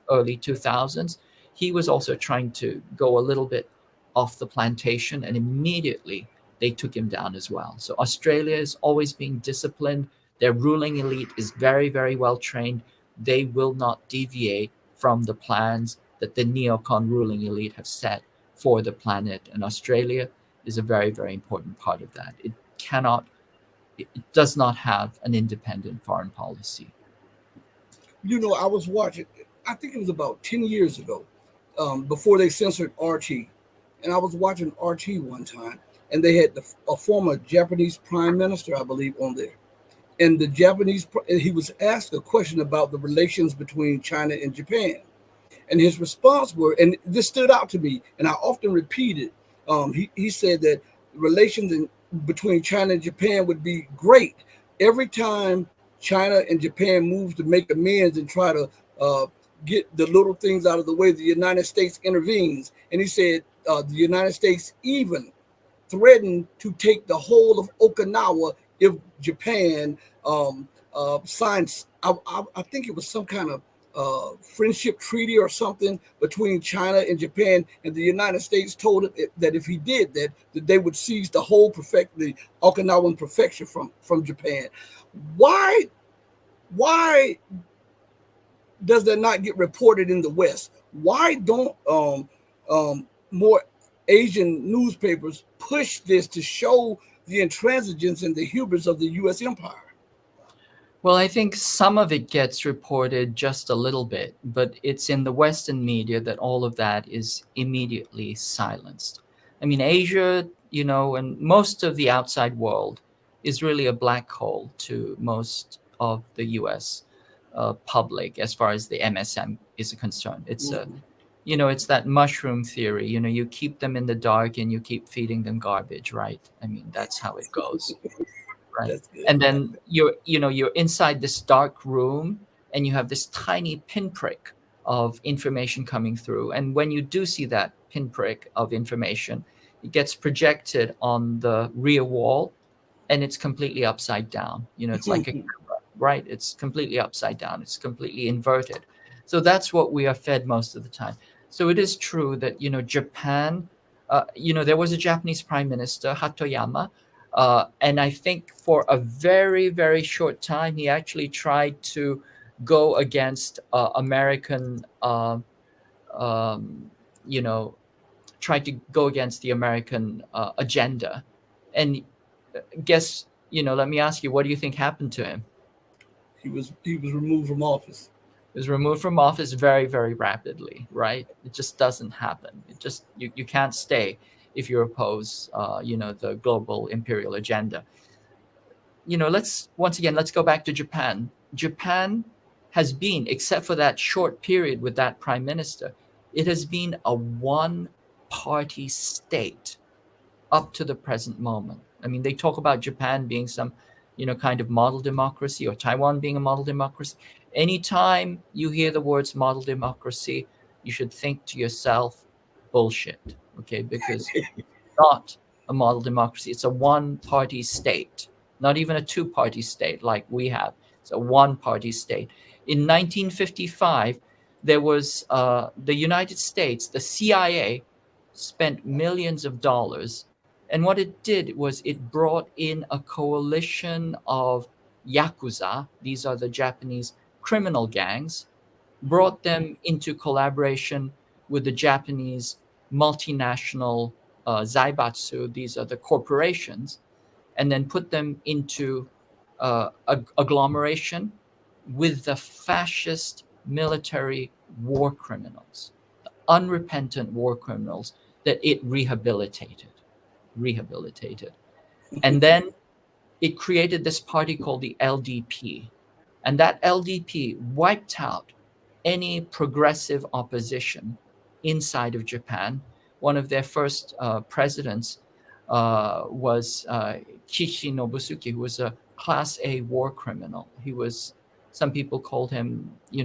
early 2000s. He was also trying to go a little bit off the plantation, and immediately they took him down as well. So Australia is always being disciplined. Their ruling elite is very, very well trained. They will not deviate from the plans that the neocon ruling elite have set for the planet. And Australia is a very, very important part of that. It does not have an independent foreign policy. I was watching, I think it was about 10 years ago, before they censored RT. And I was watching RT one time, and they had a former Japanese prime minister, I believe, on there. And he was asked a question about the relations between China and Japan. And his response and this stood out to me, and I often repeat it. He said that relations between China and Japan would be great every time China and Japan moves to make amends and try to get the little things out of the way. The United States intervenes. And he said the United States even threatened to take the whole of Okinawa if Japan signs. I think it was some kind of friendship treaty or something between China and Japan, and the United States told it that if he did that they would seize the Okinawan prefecture from Japan. Why does that not get reported in the West? Why don't more Asian newspapers push this to show the intransigence and the hubris of the U.S. empire? Well, I think some of it gets reported just a little bit, but it's in the Western media that all of that is immediately silenced. I mean, Asia, and most of the outside world is really a black hole to most of the U.S. Public as far as the MSM is concerned. It's it's that mushroom theory. You keep them in the dark and you keep feeding them garbage, right? I mean, that's how it goes. Right. And then you're inside this dark room, and you have this tiny pinprick of information coming through. And when you do see that pinprick of information, it gets projected on the rear wall, and it's completely upside down. It's like a camera, right? It's completely upside down. It's completely inverted. So that's what we are fed most of the time. So it is true that, Japan, there was a Japanese prime minister, Hatoyama, and I think for a very, very short time, he actually tried to go against American, tried to go against the American agenda. And let me ask you, what do you think happened to him? He was removed from office. was removed from office very, very rapidly, right? It just doesn't happen. It just, you can't stay if you oppose, the global imperial agenda. Let's go back to Japan. Japan has been, except for that short period with that prime minister, it has been a one-party state up to the present moment. I mean, they talk about Japan being some, kind of model democracy, or Taiwan being a model democracy. Anytime you hear the words model democracy, you should think to yourself, bullshit, okay? Because not a model democracy. It's a one-party state, not even a two-party state like we have. It's a one-party state. In 1955, there was the United States, the CIA spent millions of dollars. And what it did was it brought in a coalition of Yakuza, these are the Japanese criminal gangs, brought them into collaboration with the Japanese multinational Zaibatsu, these are the corporations, and then put them into agglomeration with the fascist military war criminals, the unrepentant war criminals that it rehabilitated. And then it created this party called the LDP. And that LDP wiped out any progressive opposition inside of Japan. One of their first presidents was Kishi Nobuki, who was a Class A war criminal. Some people called him, he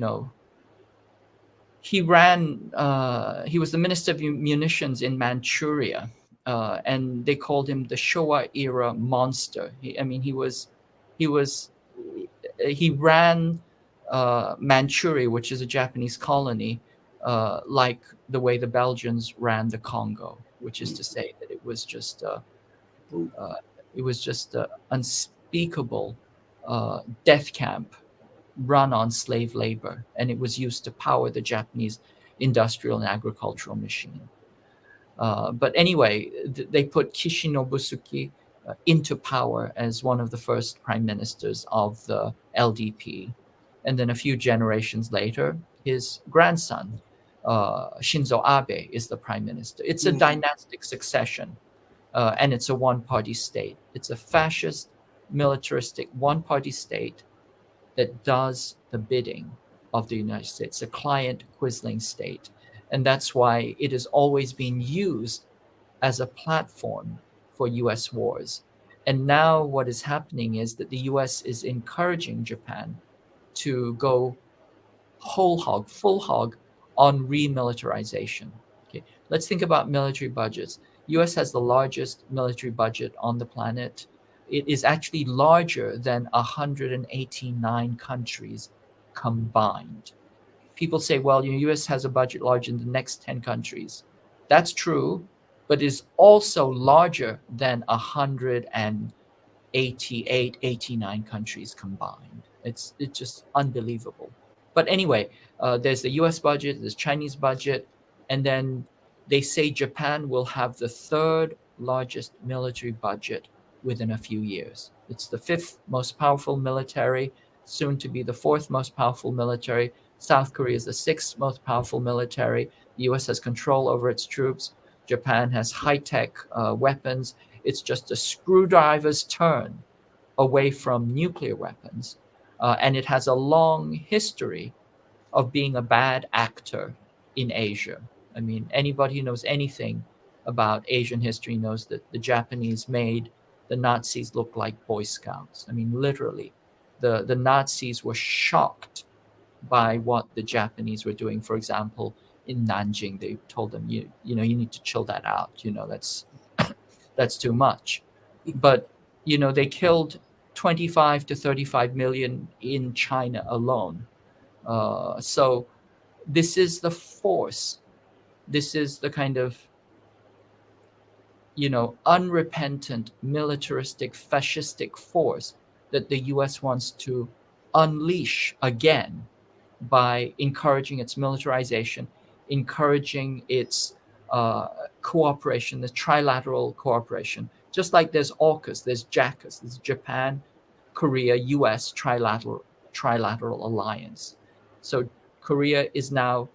was the Minister of Munitions in Manchuria. And they called him the Showa era monster. He ran Manchuria, which is a Japanese colony, like the way the Belgians ran the Congo, which is to say that it was just unspeakable death camp run on slave labor, and it was used to power the Japanese industrial and agricultural machine. But anyway, they put Kishi Nobuki into power as one of the first prime ministers of the LDP. And then a few generations later, his grandson, Shinzo Abe, is the prime minister. It's a dynastic succession, and it's a one-party state. It's a fascist, militaristic, one-party state that does the bidding of the United States, a client Quisling state. And that's why it has always been used as a platform for US wars. And now what is happening is that the US is encouraging Japan to go full hog on remilitarization. Okay, let's think about military budgets. US has the largest military budget on the planet. It is actually larger than 189 countries combined. People say, well, the US has a budget larger than the next 10 countries. That's true, but is also larger than 188, 89 countries combined. It's just unbelievable. But anyway, there's the US budget, there's Chinese budget, and then they say Japan will have the third largest military budget within a few years. It's the fifth most powerful military, soon to be the fourth most powerful military. South Korea is the sixth most powerful military. The US has control over its troops. Japan has high-tech weapons. It's just a screwdriver's turn away from nuclear weapons. And it has a long history of being a bad actor in Asia. I mean, anybody who knows anything about Asian history knows that the Japanese made the Nazis look like Boy Scouts. I mean, literally, the Nazis were shocked by what the Japanese were doing. For example, in Nanjing, they told them, you need to chill that out. That's too much. But, they killed 25 to 35 million in China alone. So this is the force. This is the kind of, unrepentant, militaristic, fascistic force that the US wants to unleash again by encouraging its militarization, encouraging its cooperation, the trilateral cooperation. Just like there's AUKUS, there's Jackass, there's Japan, Korea, US trilateral alliance. So Korea is now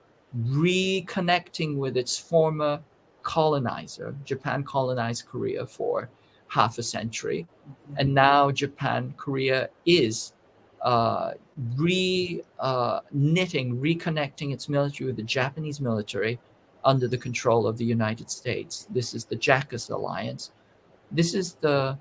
reconnecting with its former colonizer. Japan colonized Korea for half a century, and now Korea is uh, knitting, reconnecting its military with the Japanese military under the control of the United States. This is the Jackass Alliance. This is the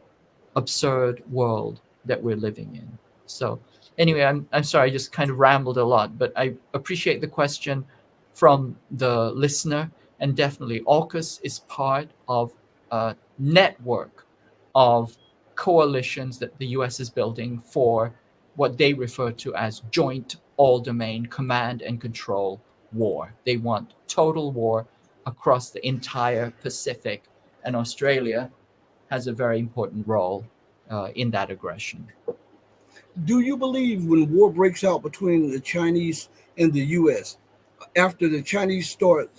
absurd world that we're living in. So anyway, I'm sorry, I just kind of rambled a lot, but I appreciate the question from the listener. And definitely, AUKUS is part of a network of coalitions that the US is building for what they refer to as joint all domain command and control war. They want total war across the entire Pacific, and Australia has a very important role in that aggression. Do you believe when war breaks out between the Chinese and the U.S., after the Chinese start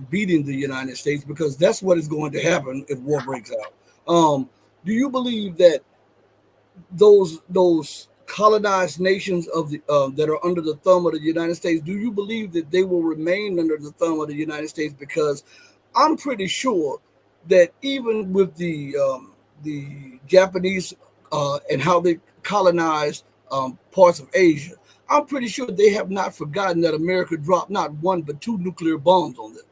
beating the United States, because that's what is going to happen if war breaks out? Do you believe that those colonized nations of the that are under the thumb of the United States, do you believe that they will remain under the thumb of the United States? Because I'm pretty sure that even with the Japanese and how they colonized parts of Asia, I'm pretty sure they have not forgotten that America dropped not one but two nuclear bombs on them,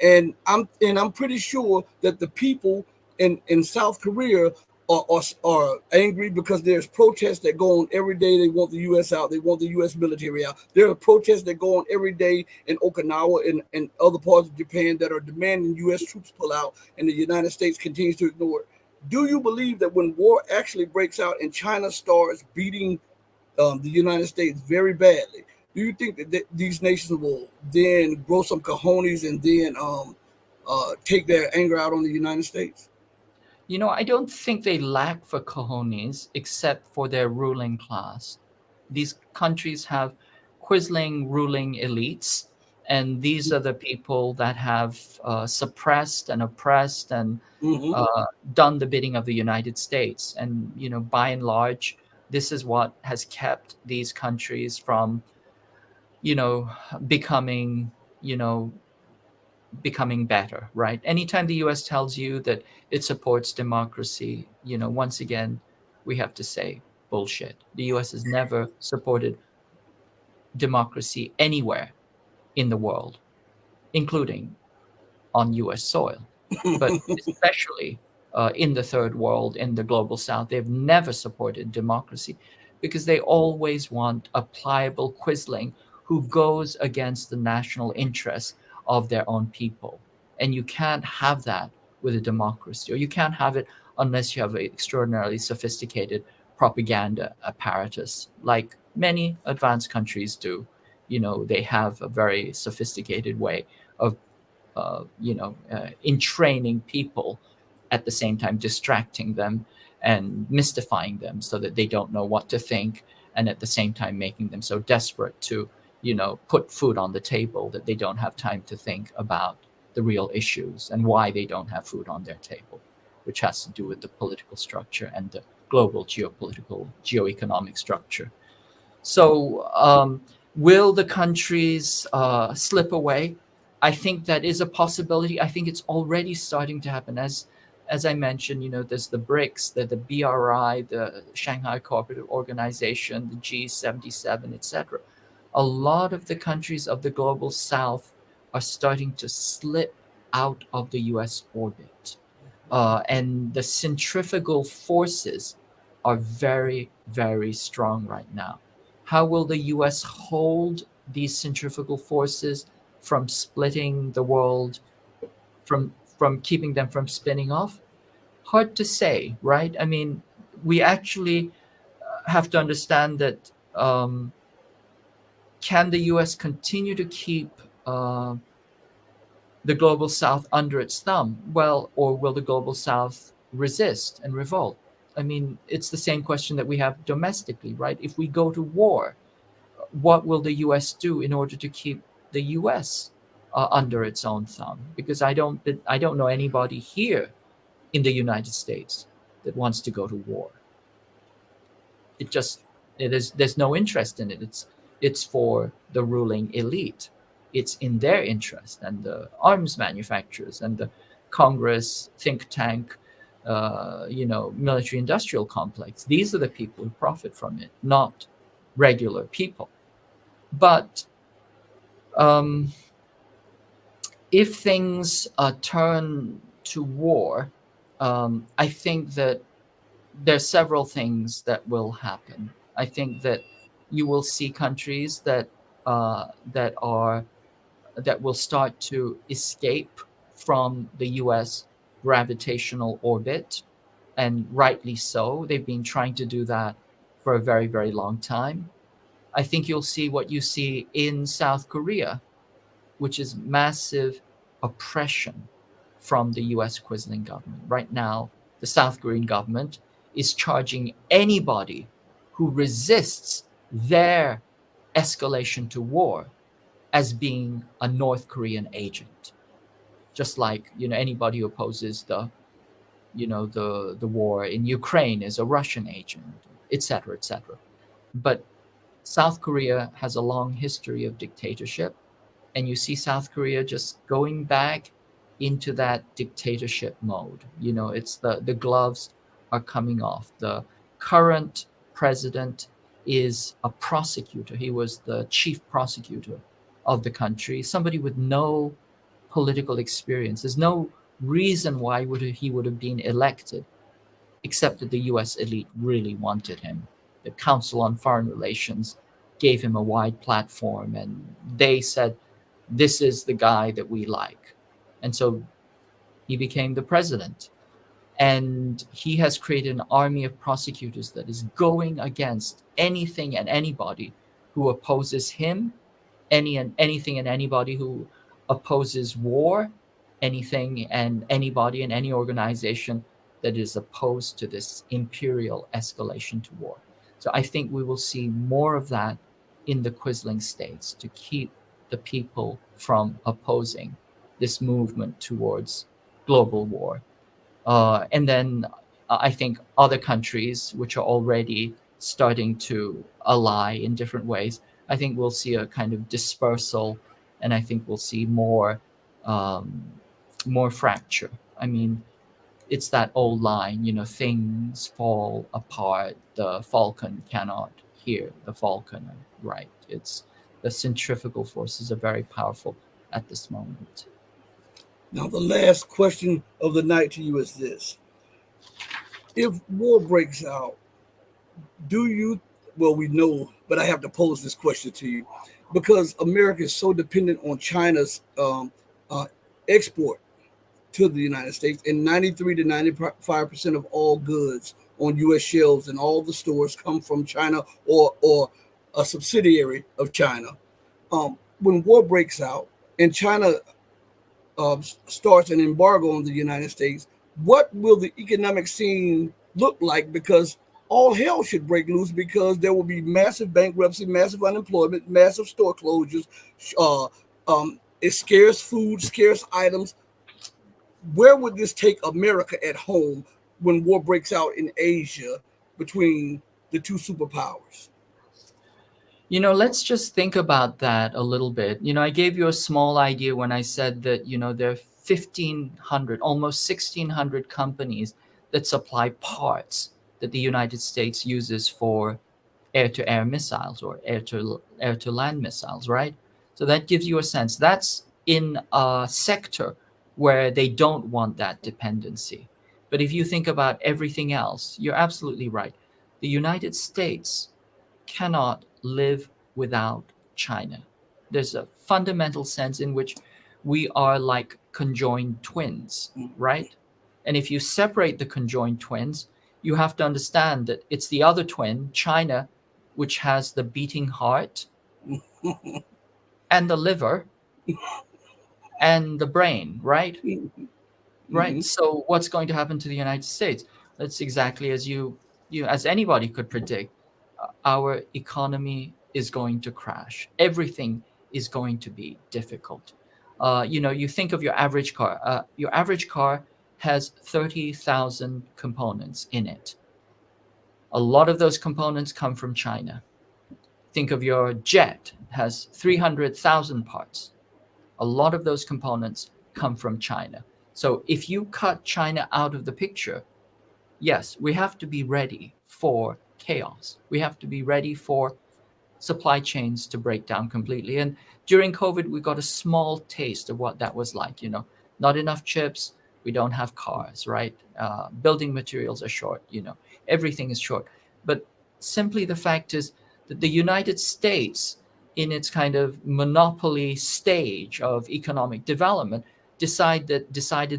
and I'm pretty sure that the people in South Korea are angry because there's protests that go on every day. They want the U.S. out. They want the U.S. military out. There are protests that go on every day in Okinawa and other parts of Japan that are demanding U.S. troops pull out, and the United States continues to ignore it. Do you believe that when war actually breaks out and China starts beating the United States very badly, do you think that these nations will then grow some cojones and then take their anger out on the United States? I don't think they lack for cojones except for their ruling class. These countries have quisling ruling elites, and these are the people that have suppressed and oppressed and Mm-hmm. done the bidding of the United States. And, by and large, this is what has kept these countries from, becoming, you know, becoming better, right? Anytime the US tells you that it supports democracy, once again, we have to say bullshit. The US has never supported democracy anywhere in the world, including on US soil, but especially in the third world, in the global south. They've never supported democracy because they always want a pliable quisling who goes against the national interests of their own people. And you can't have that with a democracy, or you can't have it unless you have an extraordinarily sophisticated propaganda apparatus, like many advanced countries do. They have a very sophisticated way of entraining people, at the same time distracting them and mystifying them so that they don't know what to think, and at the same time making them so desperate to put food on the table that they don't have time to think about the real issues and why they don't have food on their table, which has to do with the political structure and the global geopolitical geoeconomic structure. So will the countries slip away? I think that is a possibility. I think it's already starting to happen. As I mentioned, there's the BRICS, the BRI, the Shanghai Cooperative Organization, the G77, etc. A lot of the countries of the global south are starting to slip out of the US orbit. And the centrifugal forces are very, very strong right now. How will the US hold these centrifugal forces from splitting the world, from keeping them from spinning off? Hard to say, right? I mean, we actually have to understand that can the US continue to keep the global south under its thumb? Well, or will the global south resist and revolt? I mean, it's the same question that we have domestically, right? If we go to war, what will the US do in order to keep the US under its own thumb? Because I don't know anybody here in the United States that wants to go to war. It just it is there's no interest in it. It's It's for the ruling elite. It's in their interest, and the arms manufacturers and the Congress think tank, military industrial complex. These are the people who profit from it, not regular people. But um, if things turn to war, I think that there's several things that will happen. I think that you will see countries uh, that are that will start to escape from the U.S. gravitational orbit, and rightly so. They've been trying to do that for a very, very long time. I think you'll see what you see in South Korea, which is massive oppression from the US Quisling government. Right now, the South Korean government is charging anybody who resists their escalation to war as being a North Korean agent. Just like, anybody who opposes the war in Ukraine is a Russian agent, etc., etc. But South Korea has a long history of dictatorship, and you see South Korea just going back into that dictatorship mode. It's the gloves are coming off. The current president is a prosecutor. He was the chief prosecutor of the country, somebody with no political experience. There's no reason why he would have been elected, except that the US elite really wanted him. The Council on Foreign Relations gave him a wide platform, and they said, this is the guy that we like. And so he became the president. And he has created an army of prosecutors that is going against anything and anybody who opposes him, anything and anybody who opposes war, anything and anybody and any organization that is opposed to this imperial escalation to war. So I think we will see more of that in the Quisling states to keep the people from opposing this movement towards global war. And then I think other countries which are already starting to ally in different ways, I think we'll see a kind of dispersal, and I think we'll see um, more fracture. I mean, it's that old line, things fall apart. The falcon cannot hear the falconer, right? It's the centrifugal forces are very powerful at this moment. Now, the last question of the night to you is this. If war breaks out, do you, well, we know, but I have to pose this question to you because America is so dependent on China's export to the United States, and 93 to 95% of all goods on U.S. shelves and all the stores come from China or a subsidiary of China. When war breaks out and China starts an embargo on the United States, what will the economic scene look like? Because all hell should break loose because there will be massive bankruptcy, massive unemployment, massive store closures, uh, it's scarce food, scarce items. Where would this take America at home when war breaks out in Asia between the two superpowers? Let's just think about that a little bit. I gave you a small idea when I said that, there are 1,500, almost 1,600 companies that supply parts that the United States uses for air-to-air missiles or air-to-land missiles, right? So that gives you a sense. That's in a sector where they don't want that dependency. But if you think about everything else, you're absolutely right. The United States cannot live without China. There's a fundamental sense in which we are like conjoined twins, right? And if you separate the conjoined twins, you have to understand that it's the other twin, China, which has the beating heart and the liver and the brain, right? Right. Mm-hmm. So what's going to happen to the United States? That's exactly as as anybody could predict. Our economy is going to crash. Everything is going to be difficult. You think of your average car. Your average car has 30,000 components in it. A lot of those components come from China. Think of your jet, it has 300,000 parts. A lot of those components come from China. So if you cut China out of the picture, yes, we have to be ready for chaos. We have to be ready for supply chains to break down completely. And during COVID, we got a small taste of what that was like. You know, not enough chips. We don't have cars, right? Building materials are short. You know, everything is short. But simply the fact is that the United States, in its kind of monopoly stage of economic development, decided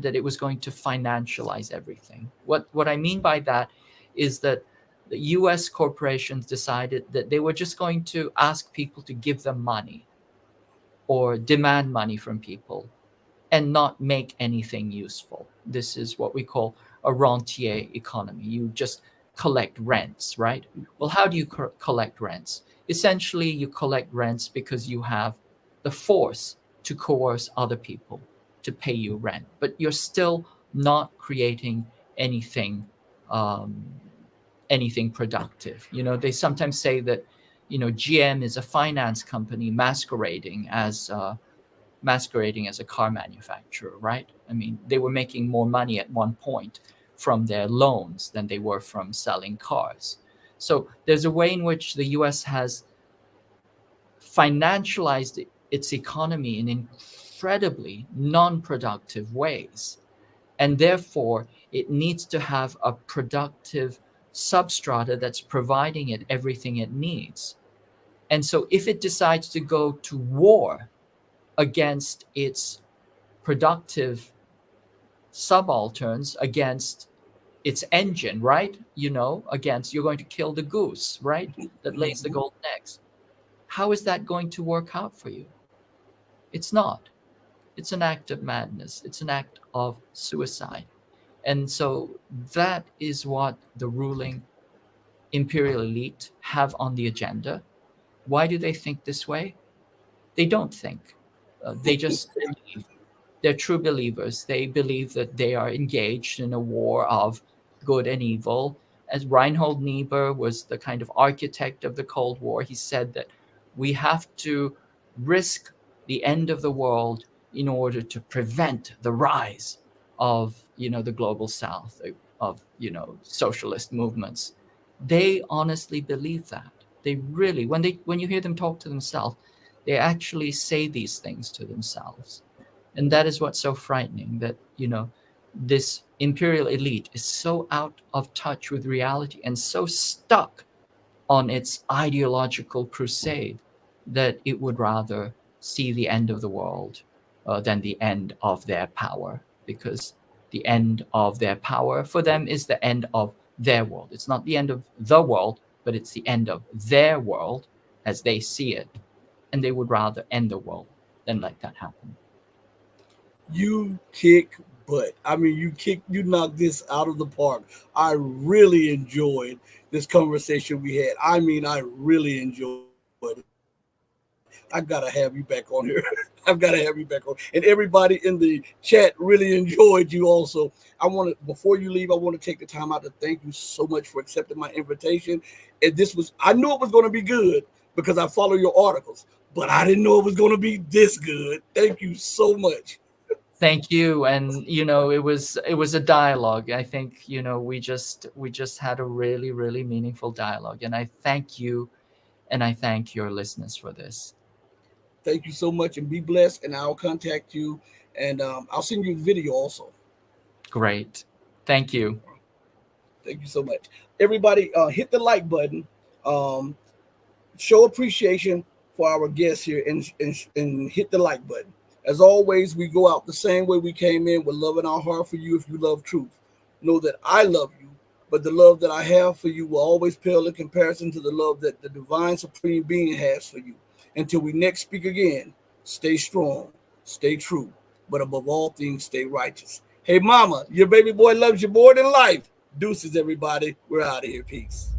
that it was going to financialize everything. What I mean by that is that the US corporations decided that they were just going to ask people to give them money or demand money from people and not make anything useful. This is what we call a rentier economy. You just collect rents, right? Well, how do you collect rents? Essentially, you collect rents because you have the force to coerce other people to pay you rent, but you're still not creating anything anything productive. You know, they sometimes say that, you know, GM is a finance company masquerading as a car manufacturer, right? I mean, they were making more money at one point from their loans than they were from selling cars. So there's a way in which the US has financialized its economy in incredibly non-productive ways. And therefore, it needs to have a productive substrata that's providing it everything it needs. And so if it decides to go to war against its productive subalterns, against its engine, right? You know, against, you're going to kill the goose, right? That lays the golden eggs. How is that going to work out for you? It's not. It's an act of madness. It's an act of suicide. And so that is what the ruling imperial elite have on the agenda. Why do they think this way? They don't think. They just believe. They're true believers. They believe that they are engaged in a war of good and evil. As Reinhold Niebuhr was the kind of architect of the Cold War, he said that we have to risk the end of the world in order to prevent the rise of, you know, the global South, of, you know, socialist movements. They honestly believe that. They really, when you hear them talk to themselves, they actually say these things to themselves. And that is what's so frightening, that, you know, this imperial elite is so out of touch with reality and so stuck on its ideological crusade that it would rather see the end of the world than the end of their power, because the end of their power for them is the end of their world. It's not the end of the world, but it's the end of their world as they see it. And they would rather end the world than let that happen. You kick butt. I mean, you knocked this out of the park. I really enjoyed this conversation we had. I mean, I really enjoyed it. I gotta have you back on here. I've got to have you back on. And everybody in the chat really enjoyed you also. Before you leave, I want to take the time out to thank you so much for accepting my invitation. And I knew it was going to be good because I follow your articles, but I didn't know it was going to be this good. Thank you so much. Thank you. And, you know, it was a dialogue. I think, you know, we just had a really, really meaningful dialogue. And I thank you, and I thank your listeners for this. Thank you so much, and be blessed. And I'll contact you, and I'll send you a video also. Great. Thank you. Thank you so much. Everybody, hit the like button. Show appreciation for our guests here, and hit the like button. As always, we go out the same way we came in, with love in our heart for you if you love truth. Know that I love you, but the love that I have for you will always pale in comparison to the love that the divine supreme being has for you. Until we next speak again, stay strong, stay true, but above all things, stay righteous. Hey, mama, your baby boy loves you more than life. Deuces, everybody. We're out of here. Peace.